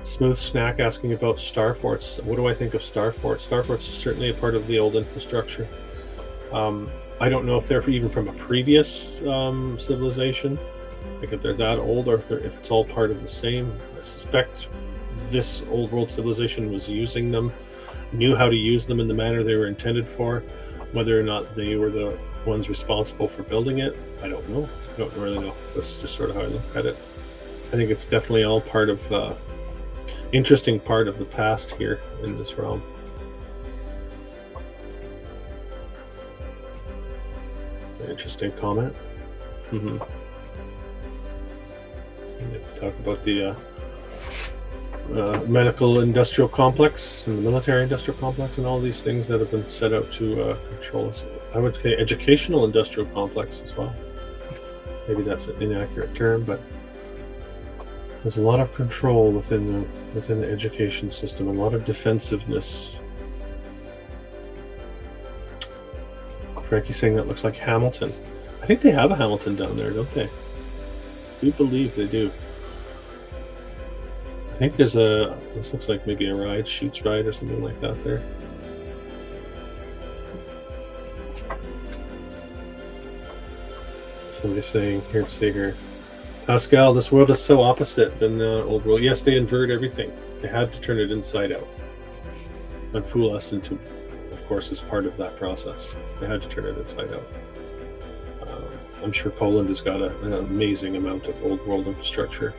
Smooth Snack asking about star forts. What do I think of star forts? Star forts are certainly a part of the old infrastructure. I don't know if they're even from a previous civilization, like if they're that old, or if it's all part of the same. I suspect this old world civilization was using them, knew how to use them in the manner they were intended for, Whether or not they were the ones responsible for building it, I don't know. I don't really know. That's just sort of how I look at it. I think it's definitely all part of interesting part of the past here in this realm. Interesting comment. Mm-hmm. Talk about the medical industrial complex and the military industrial complex and all these things that have been set out to control us. I would say educational industrial complex as well. Maybe that's an inaccurate term, but there's a lot of control within the education system, a lot of defensiveness. Frankie's saying that looks like Hamilton. I think they have a Hamilton down there, don't they? I do believe they do. I think there's this looks like maybe a ride, Sheets ride or something like that there. Somebody's saying, here to stay here. Pascal, this world is so opposite than the old world. Yes, they invert everything. They had to turn it inside out and fool us into, of course, as part of that process. They had to turn it inside out. I'm sure Poland has got an amazing amount of old world infrastructure.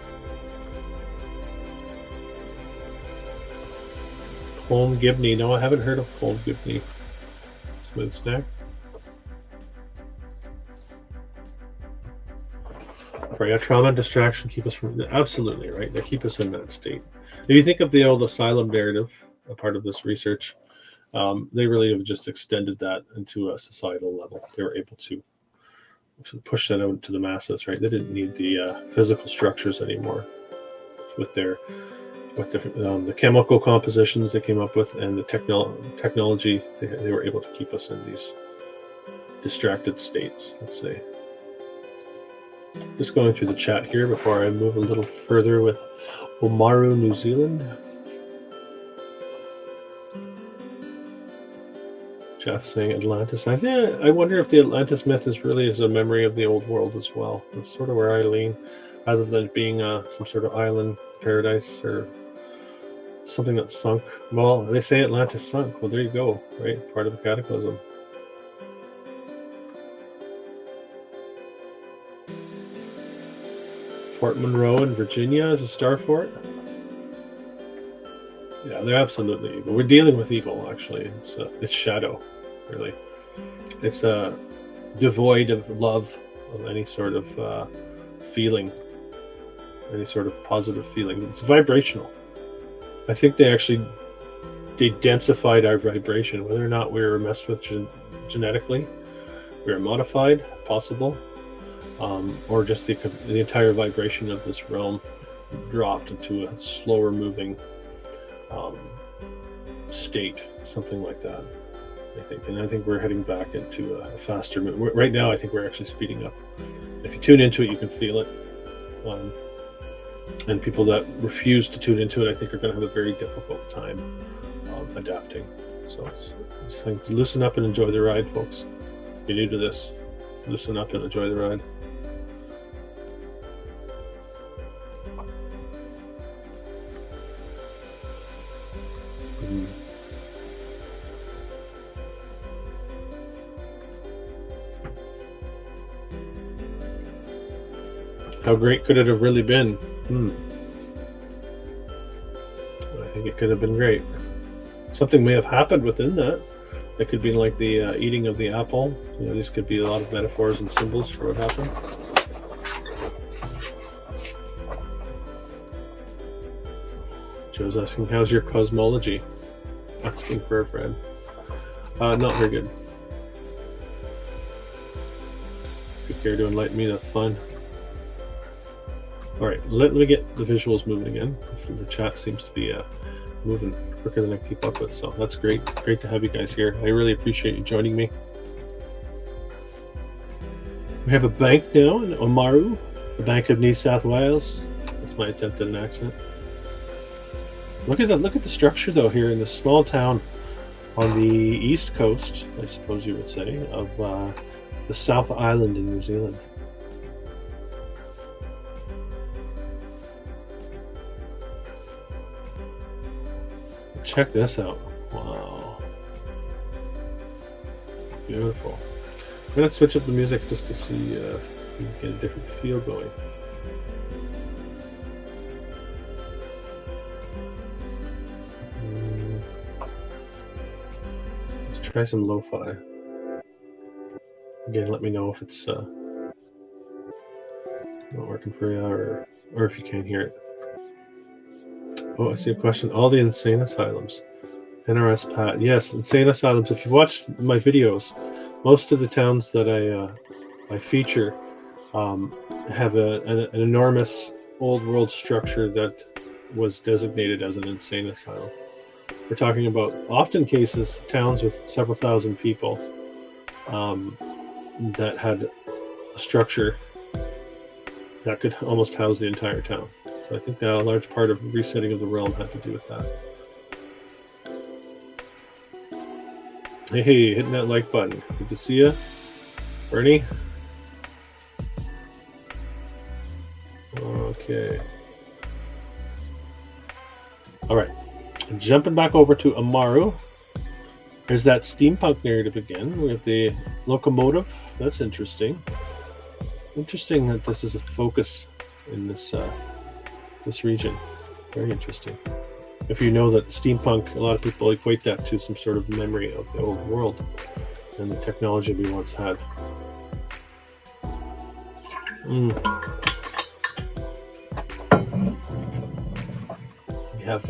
Colm Gibney. No, I haven't heard of Colm Gibney. Smooth snack. Right, yeah, trauma and distraction keep us from, absolutely right. They keep us in that state. If you think of the old asylum narrative, a part of this research, they really have just extended that into a societal level. They were able to push that out to the masses, right? They didn't need the physical structures anymore with the chemical compositions they came up with and the technology. They were able to keep us in these distracted states, let's say. Just going through the chat here before I move a little further with Oamaru, New Zealand. Jeff saying Atlantis. I wonder if the Atlantis myth is really a memory of the old world as well. That's sort of where I lean, rather than it being some sort of island paradise or something that sunk. Well, they say Atlantis sunk. Well, there you go, right? Part of the Cataclysm. Fort Monroe in Virginia is a star fort. Yeah, they're absolutely evil. We're dealing with evil, actually. It's shadow, really. It's devoid of love, of any sort of feeling, any sort of positive feeling. It's vibrational. I think they densified our vibration. Whether or not we were messed with genetically, we were modified, possible. Or just the entire vibration of this realm dropped into a slower moving state, something like that, I think. And I think we're heading back into a faster movement. Right now, I think we're actually speeding up. If you tune into it, you can feel it. And people that refuse to tune into it, I think, are going to have a very difficult time adapting. So it's like, listen up and enjoy the ride, folks. If you're new to this, listen up and enjoy the ride. How great could it have really been? I think it could have been great. Something may have happened within that. It could be like the eating of the apple. You know, these could be a lot of metaphors and symbols for what happened. Joe's asking, how's your cosmology? Asking for a friend. Not very good. If you care to enlighten me, that's fine. All right, let me get the visuals moving again. The chat seems to be moving quicker than I keep up with, so that's great. Great to have you guys here. I really appreciate you joining me. We have a bank now in Oamaru, the Bank of New South Wales. That's my attempt at an accent. Look at that! Look at the structure, though, here in this small town on the east coast, I suppose you would say, of the South Island in New Zealand. Check this out. Wow. Beautiful. I'm going to switch up the music just to see if we can get a different feel going. Let's try some lo-fi. Again, let me know if it's not working for you or if you can't hear it. Oh, I see a question. All the insane asylums. NRS Pat. Yes, insane asylums. If you watch my videos, most of the towns that I feature have an enormous old world structure that was designated as an insane asylum. We're talking about, often cases, towns with several thousand people that had a structure that could almost house the entire town. So I think that a large part of resetting of the realm had to do with that. Hey, hitting that like button. Good to see you. Bernie? Okay. All right. Jumping back over to Amaru. There's that steampunk narrative again. We have the locomotive. That's interesting. Interesting that this is a focus in this this region. Very interesting. If you know that steampunk, a lot of people equate that to some sort of memory of the old world and the technology we once had. We have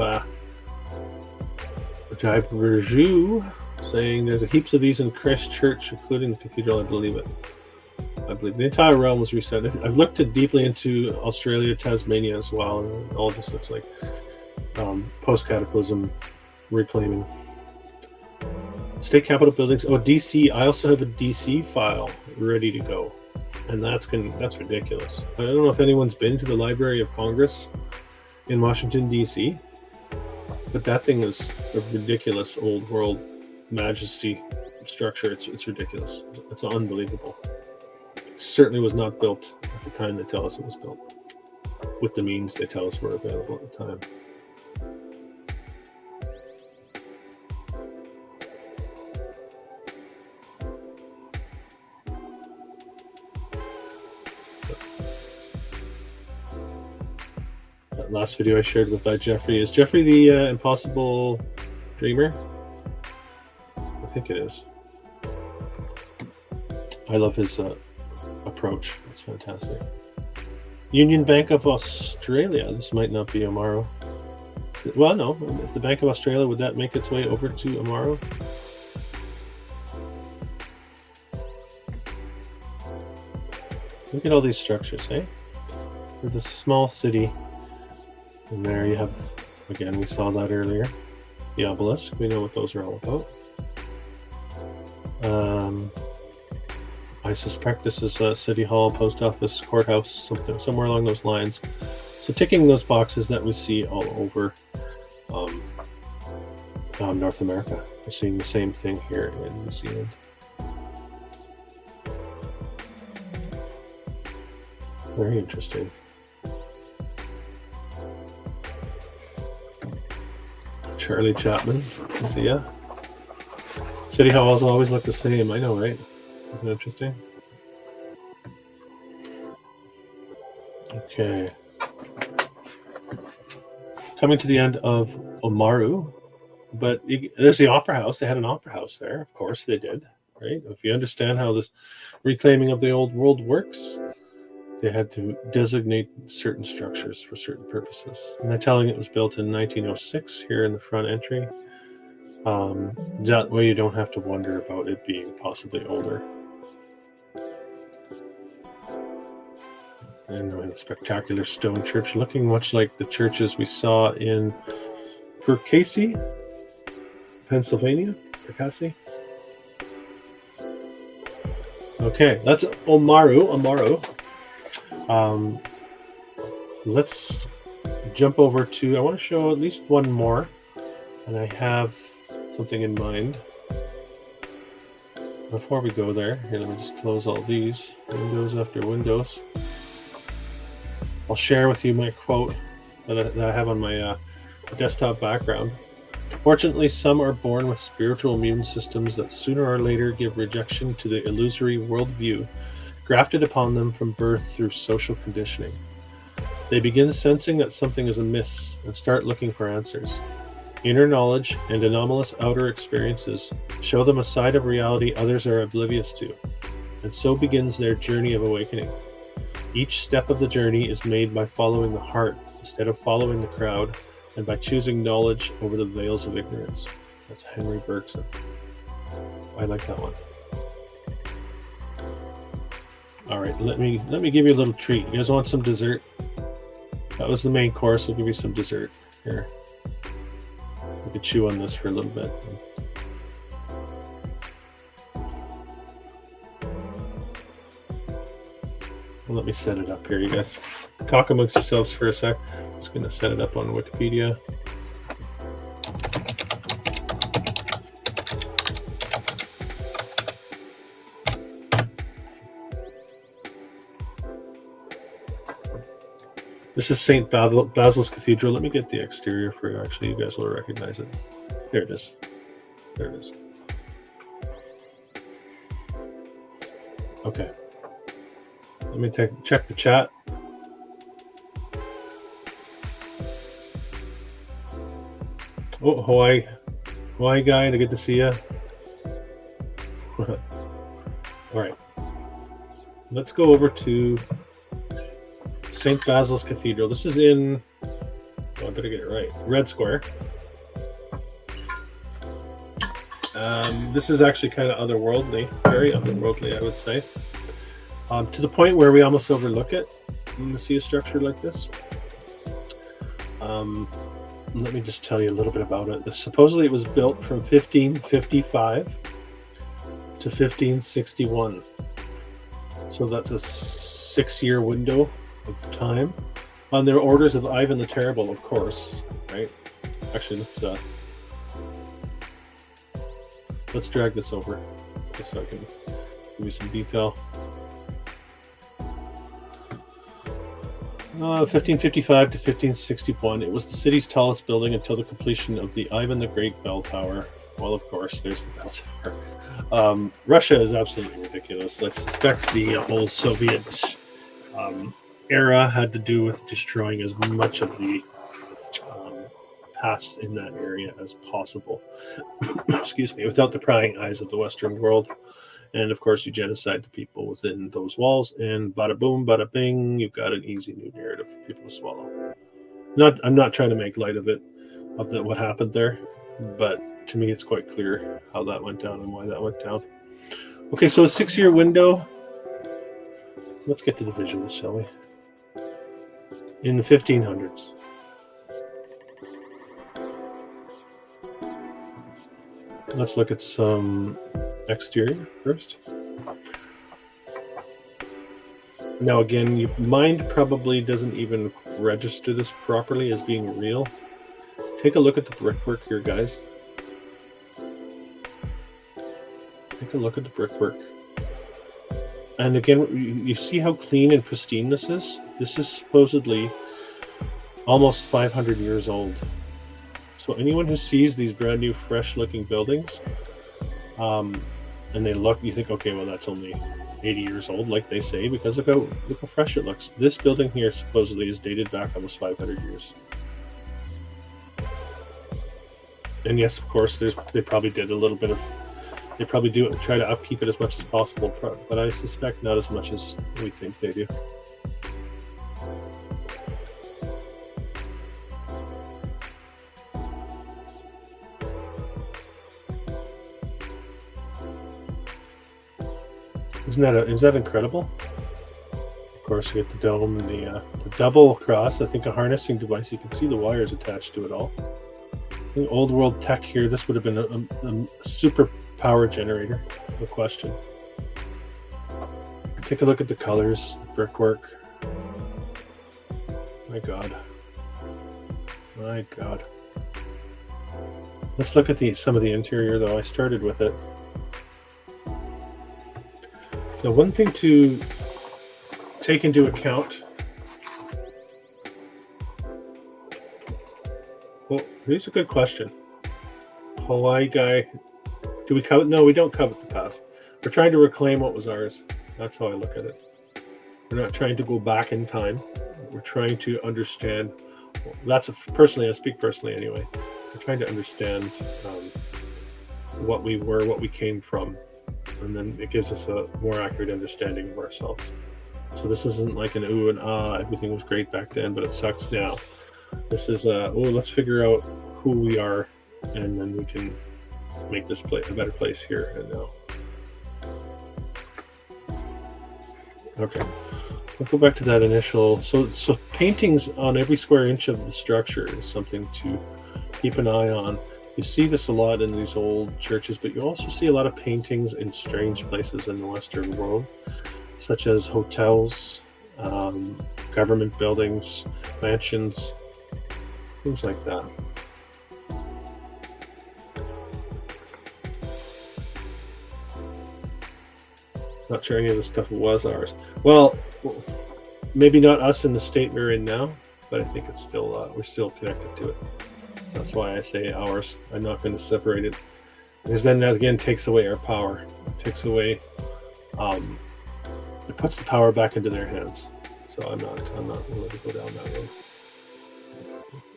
Jai Burju saying there's heaps of these in Christchurch, including the cathedral. I believe it. I believe the entire realm was reset. I've looked deeply into Australia, Tasmania as well, and all this looks like post-Cataclysm reclaiming. State Capitol buildings. Oh, DC. I also have a DC file ready to go, and that's ridiculous. I don't know if anyone's been to the Library of Congress in Washington, DC, but that thing is a ridiculous old world majesty structure. It's ridiculous. It's unbelievable. It certainly was not built at the time they tell us it was built, with the means they tell us were available at the time. That last video I shared with Jeffrey. Is Jeffrey the Impossible Dreamer? I think it is. I love his approach. It's fantastic. Union Bank of Australia. This might not be Amaru. Well, no. If the Bank of Australia, would that make its way over to Amaru? Look at all these structures, eh? For this small city. And there you have, again, we saw that earlier. The obelisk. We know what those are all about. I suspect this is a city hall, post office, courthouse, somewhere along those lines. So ticking those boxes that we see all over North America. We're seeing the same thing here in New Zealand. Very interesting. Charlie Chapman, see ya. City halls always look the same. I know, right? Isn't it interesting? Okay. Coming to the end of Amaru, but there's the Opera House. They had an Opera House there. Of course they did, right? If you understand how this reclaiming of the old world works, they had to designate certain structures for certain purposes. And they're telling it was built in 1906 here in the front entry. That way you don't have to wonder about it being possibly older. And a spectacular stone church, looking much like the churches we saw in Perkasie, Pennsylvania. Perkasie. Okay, that's Amaru. Let's jump over to, I want to show at least one more, and I have something in mind. Before we go there, here, let me just close all these, windows after windows. I'll share with you my quote that I have on my desktop background. Fortunately, some are born with spiritual immune systems that sooner or later give rejection to the illusory worldview grafted upon them from birth through social conditioning. They begin sensing that something is amiss and start looking for answers. Inner knowledge and anomalous outer experiences show them a side of reality others are oblivious to, and so begins their journey of awakening. Each step of the journey is made by following the heart instead of following the crowd, and by choosing knowledge over the veils of ignorance. That's Henry Bergson. I like that one. All right, let me give you a little treat. You guys want some dessert? That was the main course. I'll give you some dessert here. You could chew on this for a little bit. Well, let me set it up here, you guys. Talk amongst yourselves for a sec. I'm just going to set it up on Wikipedia. This is St. Basil's Cathedral. Let me get the exterior for you. Actually, you guys will recognize it. There it is. There it is. Okay. Let me check the chat. Oh, Hawaii guy, good to see you. All right. Let's go over to St. Basil's Cathedral. This is in, I better get it right, Red Square. This is actually kind of otherworldly, very otherworldly, I would say. To the point where we almost overlook it when we see a structure like this. Let me just tell you a little bit about it. Supposedly it was built from 1555 to 1561. So that's a 6-year window of time. On their orders of Ivan the Terrible, of course, right? Actually, let's drag this over just so I can give you some detail. 1555 to 1561. It was the city's tallest building until the completion of the Ivan the Great Bell Tower. Well, of course, there's the bell tower. Russia is absolutely ridiculous. I suspect the whole Soviet era had to do with destroying as much of the past in that area as possible. Excuse me, without the prying eyes of the Western world. And of course, you genocide the people within those walls, and bada boom, bada bing, you've got an easy new narrative for people to swallow. I'm not trying to make light of it, what happened there, but to me, it's quite clear how that went down and why that went down. Okay, so a 6-year window. Let's get to the visuals, shall we? In the 1500s. Let's look at some exterior first. Now again, your mind probably doesn't even register this properly as being real. Take a look at the brickwork here, guys. Take a look at the brickwork. And again, you see how clean and pristine this is? This is supposedly almost 500 years old. So anyone who sees these brand new, fresh looking buildings, and they look, you think, okay, well, that's only 80 years old, like they say, because look how fresh it looks. This building here supposedly is dated back almost 500 years. And yes, of course, they probably did a little bit of, they probably do try to upkeep it as much as possible, but I suspect not as much as we think they do. Is that incredible? Of course, you get the dome and the double cross. I think a harnessing device. You can see the wires attached to it all. I think old world tech here. This would have been a super power generator, no question. Take a look at the colors, the brickwork. My God. My God. Let's look at some of the interior, though. I started with it. Now, one thing to take into account. Well, here's a good question. Hawaii guy. Do we covet? No, we don't covet the past. We're trying to reclaim what was ours. That's how I look at it. We're not trying to go back in time. We're trying to understand. That's personally, I speak personally anyway. We're trying to understand what we were, what we came from, and then it gives us a more accurate understanding of ourselves. So this isn't like an ooh and ah, everything was great back then, but it sucks now. This is let's figure out who we are, and then we can make this place a better place here and now. Okay, let's go back to that initial. So paintings on every square inch of the structure is something to keep an eye on. You see this a lot in these old churches, but you also see a lot of paintings in strange places in the Western world, such as hotels, government buildings, mansions, things like that. Not sure any of this stuff was ours. Well, maybe not us in the state we're in now, but I think it's still we're still connected to it. That's why I say ours. I'm not going to separate it, because then that again takes away our power. It takes away. It puts the power back into their hands. So I'm not willing to go down that road.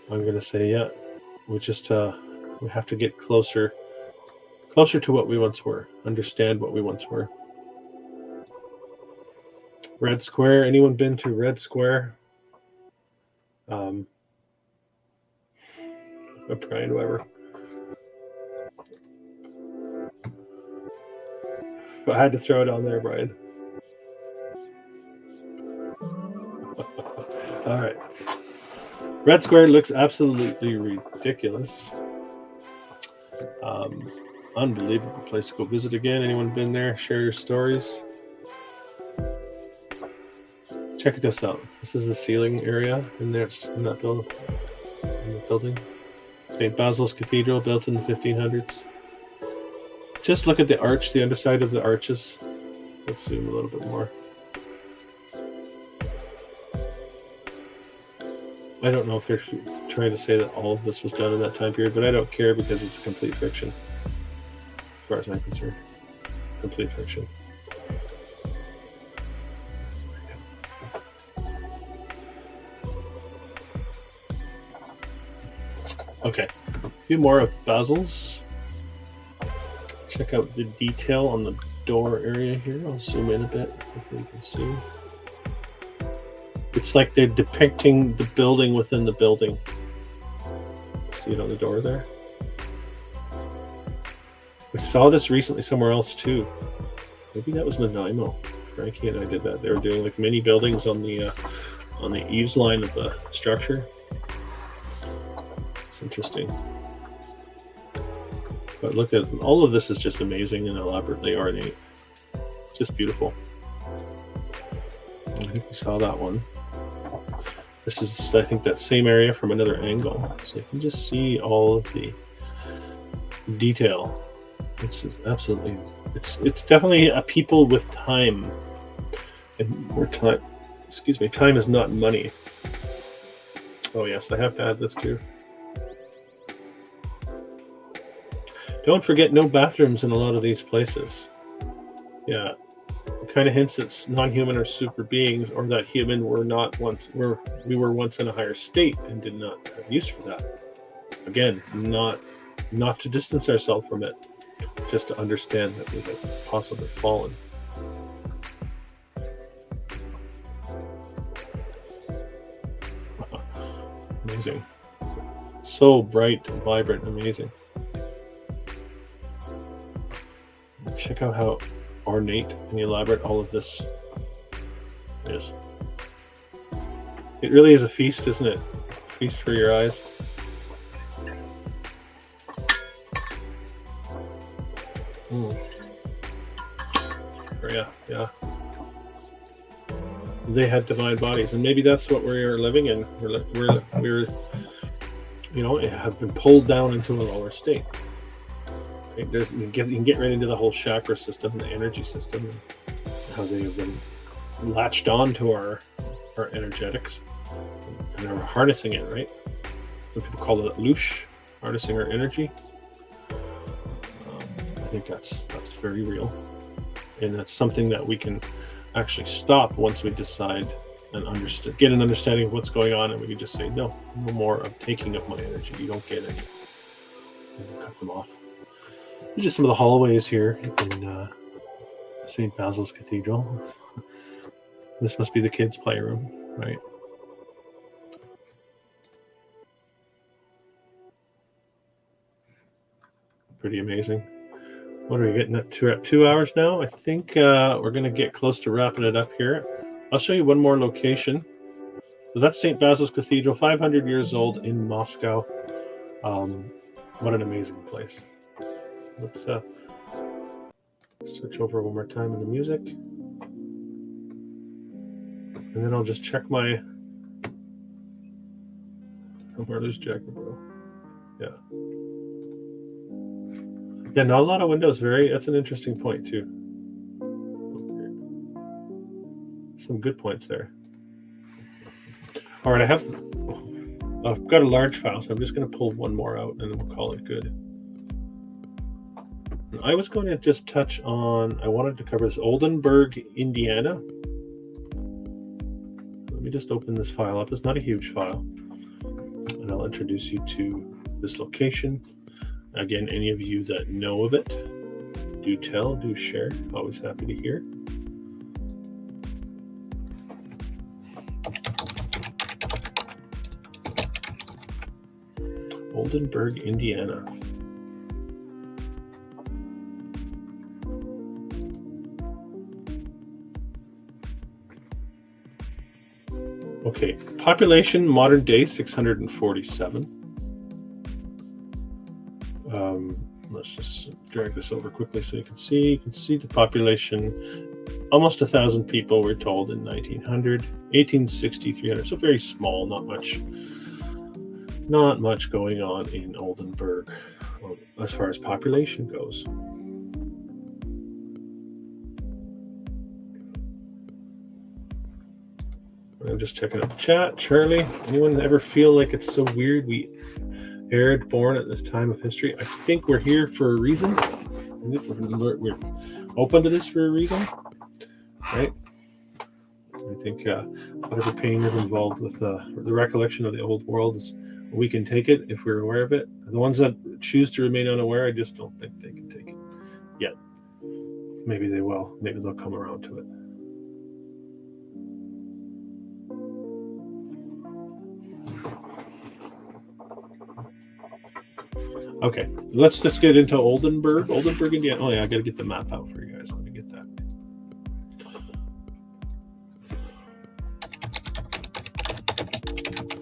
I'm going to say, yeah, we just we have to get closer to what we once were. Understand what we once were. Red Square. Anyone been to Red Square? Brian Weber. But I had to throw it on there, Brian. All right. Red Square looks absolutely ridiculous. Unbelievable place to go visit again. Anyone been there? Share your stories. Check this out. This is the ceiling area in there, in that building. St. Basil's Cathedral, built in the 1500s. Just look at the arch, the underside of the arches. Let's zoom a little bit more. I don't know if they're trying to say that all of this was done in that time period, but I don't care because it's complete fiction. As far as I'm concerned. Complete fiction. Okay, a few more of Basil's. Check out the detail on the door area here. I'll zoom in a bit if you can see. It's like they're depicting the building within the building. See it on the door there? We saw this recently somewhere else too. Maybe that was Nanaimo. Frankie and I did that. They were doing like mini buildings on the eaves line of the structure. It's interesting. But look at all of this is just amazing and elaborately ornate. It's just beautiful. I think we saw that one. This is, I think, that same area from another angle. So you can just see all of the detail. It's absolutely, it's definitely a people with time. And more time, excuse me, time is not money. Oh yes, I have to add this too. Don't forget, no bathrooms in a lot of these places. Yeah, it kind of hints that non-human or super beings, or that human were not once, we were once in a higher state and did not have use for that. Again, not to distance ourselves from it, just to understand that we have possibly fallen. Amazing. So bright, vibrant, amazing. Check out how ornate and elaborate all of this is. It really is a feast, isn't it? Feast for your eyes. Yeah. They had divine bodies, and maybe that's what we're living in. We're you know, have been pulled down into a lower state. You can get right into the whole chakra system, the energy system, and how they have been latched on to our energetics and are harnessing it, right? Some people call it loosh, harnessing our energy. think that's very real, and that's something that we can actually stop once we decide and get an understanding of what's going on, and we can just say no more of taking up my energy. You don't get any. And cut them off. These are just some of the hallways here in St. Basil's Cathedral. This must be the kids' playroom, right? Pretty amazing. What are we getting at? 2 hours now? I think we're going to get close to wrapping it up here. I'll show you one more location. So that's St. Basil's Cathedral, 500 years old in Moscow. What an amazing place. Let's switch over one more time in the music. And then I'll just check my... Where there's Jack, bro. Yeah. Yeah, not a lot of windows. That's an interesting point too. Some good points there. All right, I've got a large file, so I'm just going to pull one more out, and then we'll call it good. I was going to just touch on. I wanted to cover this Oldenburg, Indiana. Let me just open this file up. It's not a huge file, and I'll introduce you to this location. Again, any of you that know of it, do tell, do share. Always happy to hear. Oldenburg, Indiana. Okay, population modern day 647. Let's just drag this over quickly so you can see. You can see the population, almost 1,000 people we're told in 1900, 1860, 300. So very small, not much going on in Oldenburg as far as population goes. I'm just checking out the chat. Charlie, anyone ever feel like it's so weird we aired born at this time of history? I think we're here for a reason. We're open to this for a reason, right? I think whatever pain is involved with the recollection of the old world is, we can take it if we're aware of it. The ones that choose to remain unaware, I just don't think they can take it yet. Maybe they will. Maybe they'll come around to it. Okay, let's just get into Oldenburg, Indiana. Oh yeah, I got to get the map out for you guys. Let me get that.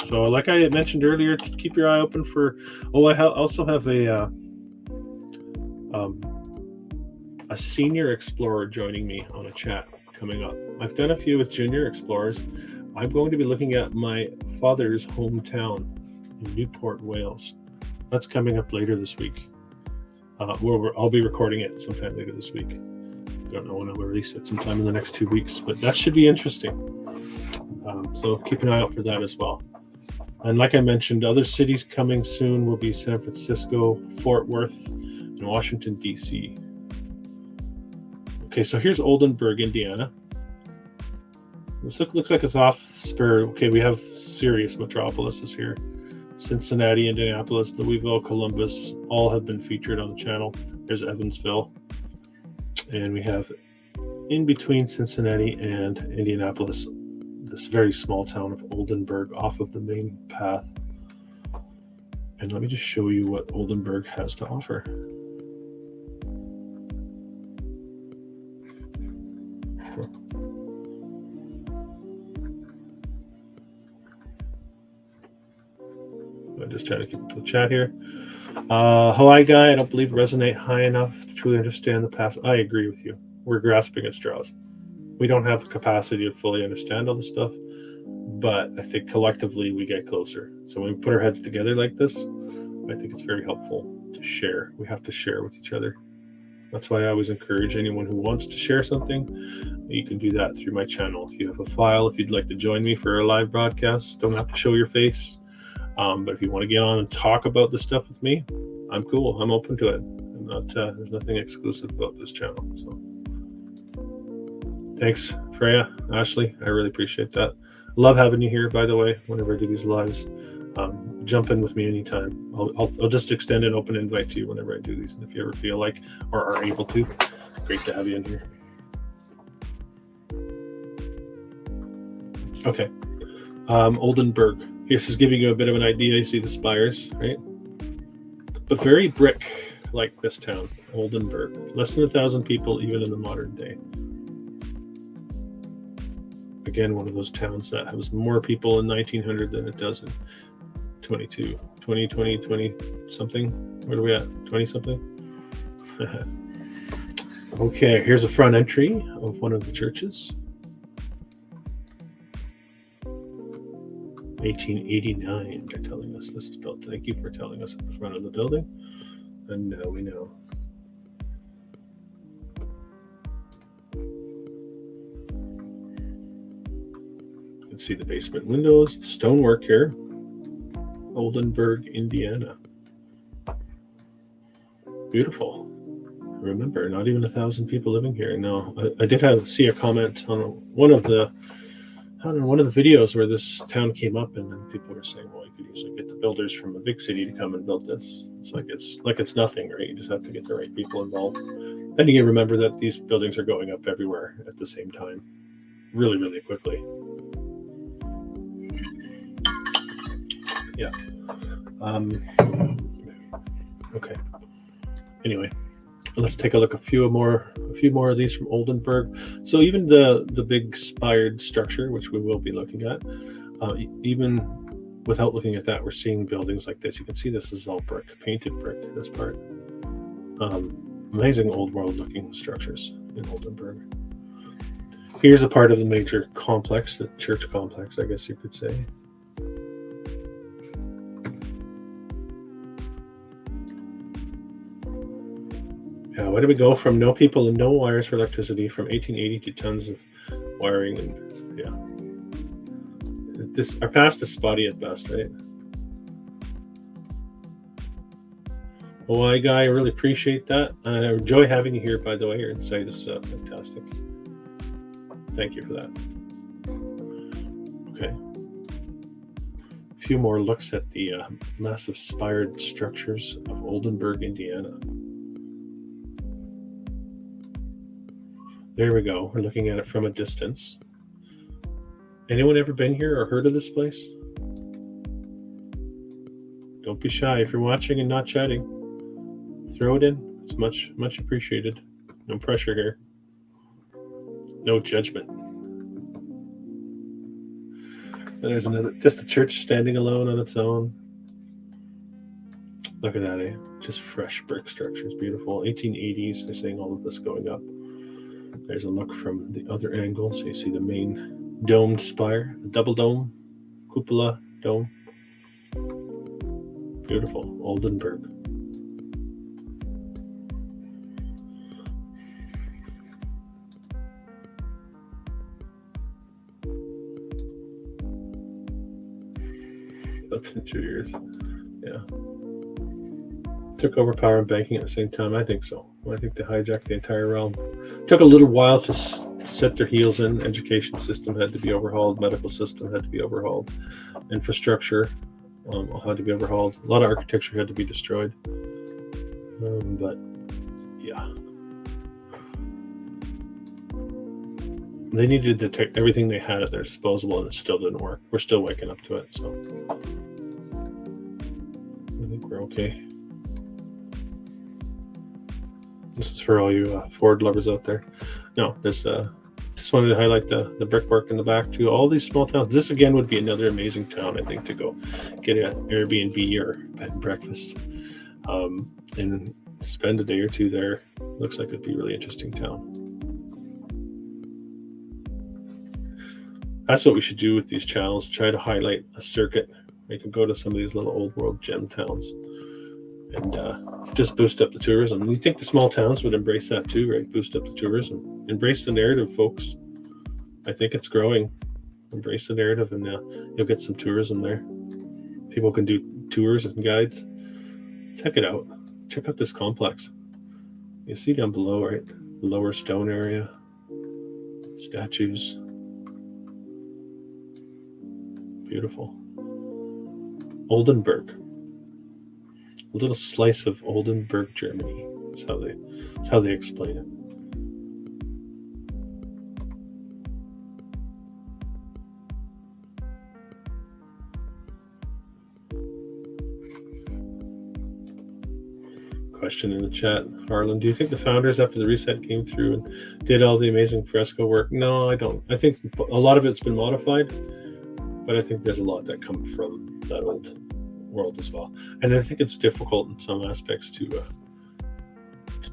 So, like I mentioned earlier, keep your eye open for. Oh, I also have a senior explorer joining me on a chat coming up. I've done a few with junior explorers. I'm going to be looking at my father's hometown in Newport, Wales. That's coming up later this week. I'll be recording it sometime later this week. Don't know when I'll release it, sometime in the next 2 weeks, but that should be interesting. So keep an eye out for that as well. And like I mentioned, other cities coming soon will be San Francisco, Fort Worth, and Washington, D.C. Okay, so here's Oldenburg, Indiana. This looks like it's off spur. Okay, we have serious metropolises here. Cincinnati, Indianapolis, Louisville, Columbus, all have been featured on the channel. There's Evansville. And we have in between Cincinnati and Indianapolis, this very small town of Oldenburg off of the main path. And let me just show you what Oldenburg has to offer. I'm just trying to keep the chat here. Hawaii guy, I don't believe resonate high enough to truly understand the past. I agree with you. We're grasping at straws. We don't have the capacity to fully understand all this stuff, but I think collectively we get closer. So when we put our heads together like this, I think it's very helpful to share. We have to share with each other. That's why I always encourage anyone who wants to share something, you can do that through my channel. If you have a file, if you'd like to join me for a live broadcast, don't have to show your face. But if you want to get on and talk about this stuff with me, I'm cool. I'm open to it. Not there's nothing exclusive about this channel. So thanks, Freya, Ashley. I really appreciate that. Love having you here, by the way. Whenever I do these lives, jump in with me anytime. I'll just extend an open invite to you whenever I do these, and if you ever feel like or are able to, great to have you in here. Okay, Oldenburg. This is giving you a bit of an idea. You see the spires, right? But very brick like this town, Oldenburg. Less than 1,000 people, even in the modern day. Again, one of those towns that has more people in 1900 than it does in 20 something. Where are we at? 20 something? Okay, here's a front entry of one of the churches. 1889, they're telling us this is built. Thank you for telling us at the front of the building. And now we know. You can see the basement windows, the stonework here. Oldenburg, Indiana. Beautiful. Remember, not even 1,000 people living here. No, I did see a comment on one of the videos where this town came up, and then people were saying, well, you could usually get the builders from a big city to come and build this. It's like it's nothing, right? You just have to get the right people involved. Then you remember that these buildings are going up everywhere at the same time, really, really quickly. Yeah. Okay. Anyway, let's take a look a few more of these from Oldenburg. So even the big spired structure, which we will be looking at, even without looking at that, we're seeing buildings like this. You can see this is all brick, painted brick, this part. Amazing old world looking structures in Oldenburg. Here's a part of the major complex, the church complex, I guess you could say. Yeah, where do we go from no people and no wires for electricity from 1880 to tons of wiring? And yeah, our past is spotty at best, right? Well, guy, I really appreciate that. I enjoy having you here, by the way. Your insight is fantastic. Thank you for that. Okay. A few more looks at the massive spired structures of Oldenburg, Indiana. There we go. We're looking at it from a distance. Anyone ever been here or heard of this place? Don't be shy. If you're watching and not chatting, throw it in. It's much, much appreciated. No pressure here. No judgment. And there's just a church standing alone on its own. Look at that, eh? Just fresh brick structures. Beautiful. 1880s. They're saying all of this going up. There's a look from the other angle. So you see the main domed spire, the double dome, cupola dome. Beautiful. Oldenburg. That's in 2 years. Yeah. Took over power and banking at the same time? I think so. I think they hijacked the entire realm. Took a little while to set their heels in. Education system had to be overhauled. Medical system had to be overhauled. Infrastructure had to be overhauled. A lot of architecture had to be destroyed. But yeah. They needed to take everything they had at their disposal, and it still didn't work. We're still waking up to it, so I think we're okay. This is for all you Ford lovers out there. No, there's just wanted to highlight the brickwork in the back too. All these small towns. This again would be another amazing town, I think, to go get an Airbnb or bed and breakfast, and spend a day or two there. Looks like it'd be a really interesting town. That's what we should do with these channels. Try to highlight a circuit. We could go to some of these little old world gem towns and just boost up the tourism. And you think the small towns would embrace that too, right? Boost up the tourism. Embrace the narrative, folks. I think it's growing. Embrace the narrative, and you'll get some tourism there. People can do tours and guides. Check it out. Check out this complex. You see down below, right? The lower stone area. Statues. Beautiful. Oldenburg. A little slice of Oldenburg, Germany. That's how they explain it. Question in the chat, Harlan. Do you think the founders after the reset came through and did all the amazing fresco work? No, I don't. I think a lot of it's been modified, but I think there's a lot that come from that old world as well. And I think it's difficult in some aspects to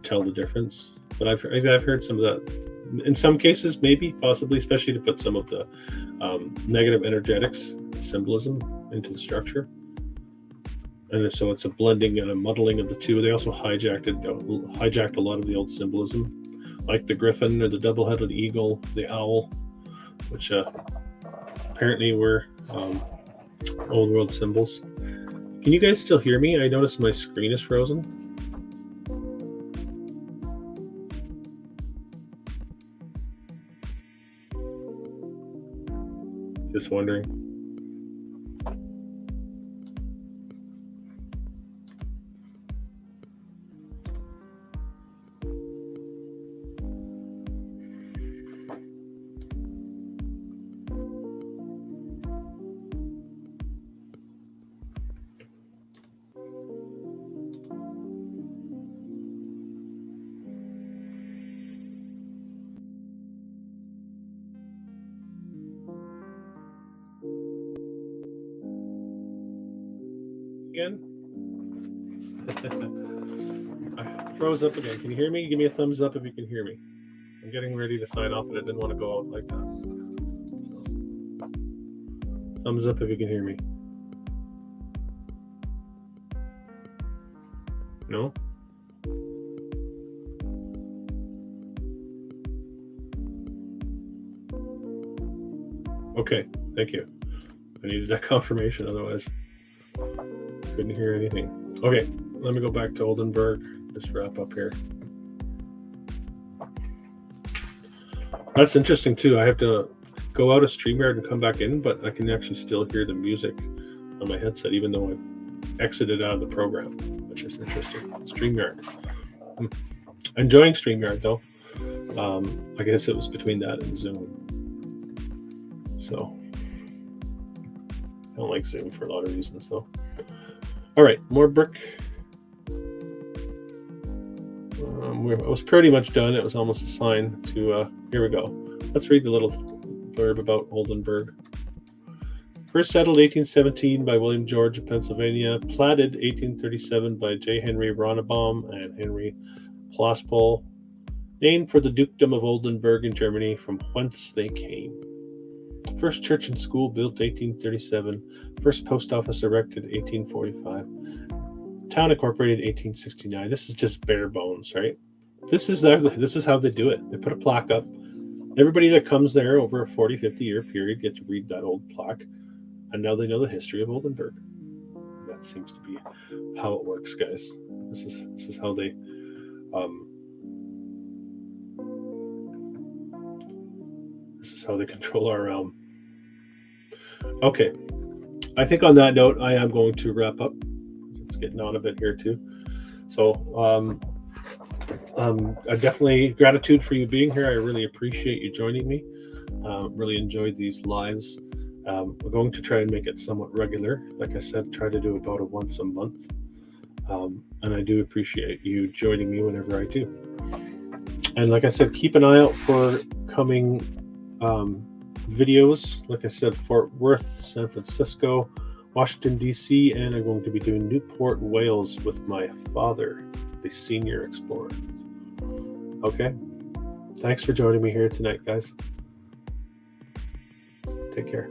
tell the difference. But I've heard some of that. In some cases, maybe, possibly, especially to put some of the negative energetics, symbolism into the structure. And so it's a blending and a muddling of the two. They also hijacked a lot of the old symbolism, like the griffin or the double-headed eagle, the owl, which apparently were old world symbols. Can you guys still hear me? I noticed my screen is frozen. Just wondering. Again? I froze up again. Can you hear me? Give me a thumbs up if you can hear me. I'm getting ready to sign off, but I didn't want to go out like that. So, thumbs up if you can hear me. No? Okay, thank you. I needed that confirmation, otherwise couldn't hear anything. Okay, let me go back to Oldenburg. Just wrap up here. That's interesting too. I have to go out of StreamYard and come back in, but I can actually still hear the music on my headset, even though I've exited out of the program, which is interesting. StreamYard. Enjoying StreamYard though. I guess it was between that and Zoom. So I don't like Zoom for a lot of reasons though. All right, more brick. I was pretty much done. It was almost a sign to, here we go. Let's read the little blurb about Oldenburg. First settled 1817 by William George of Pennsylvania, platted 1837 by J. Henry Ronnebaum and Henry Plaspol, named for the dukedom of Oldenburg in Germany, from whence they came. First church and school built 1837. First post office erected 1845. Town incorporated 1869. This is just bare bones, right? This is how they do it. They put a plaque up. Everybody that comes there over a 40, 50 year period gets to read that old plaque. And now they know the history of Oldenburg. That seems to be how it works, guys. This is how they control our realm. Okay. I think on that note, I am going to wrap up. It's getting on a bit here too. So I definitely gratitude for you being here. I really appreciate you joining me. Really enjoyed these lives. We're going to try and make it somewhat regular. Like I said, try to do about once a month. And I do appreciate you joining me whenever I do. And like I said, keep an eye out for coming videos. Like I said, Fort Worth, San Francisco, Washington, D.C., and I'm going to be doing Newport, Wales with my father, the senior explorer. Okay? Thanks for joining me here tonight, guys. Take care.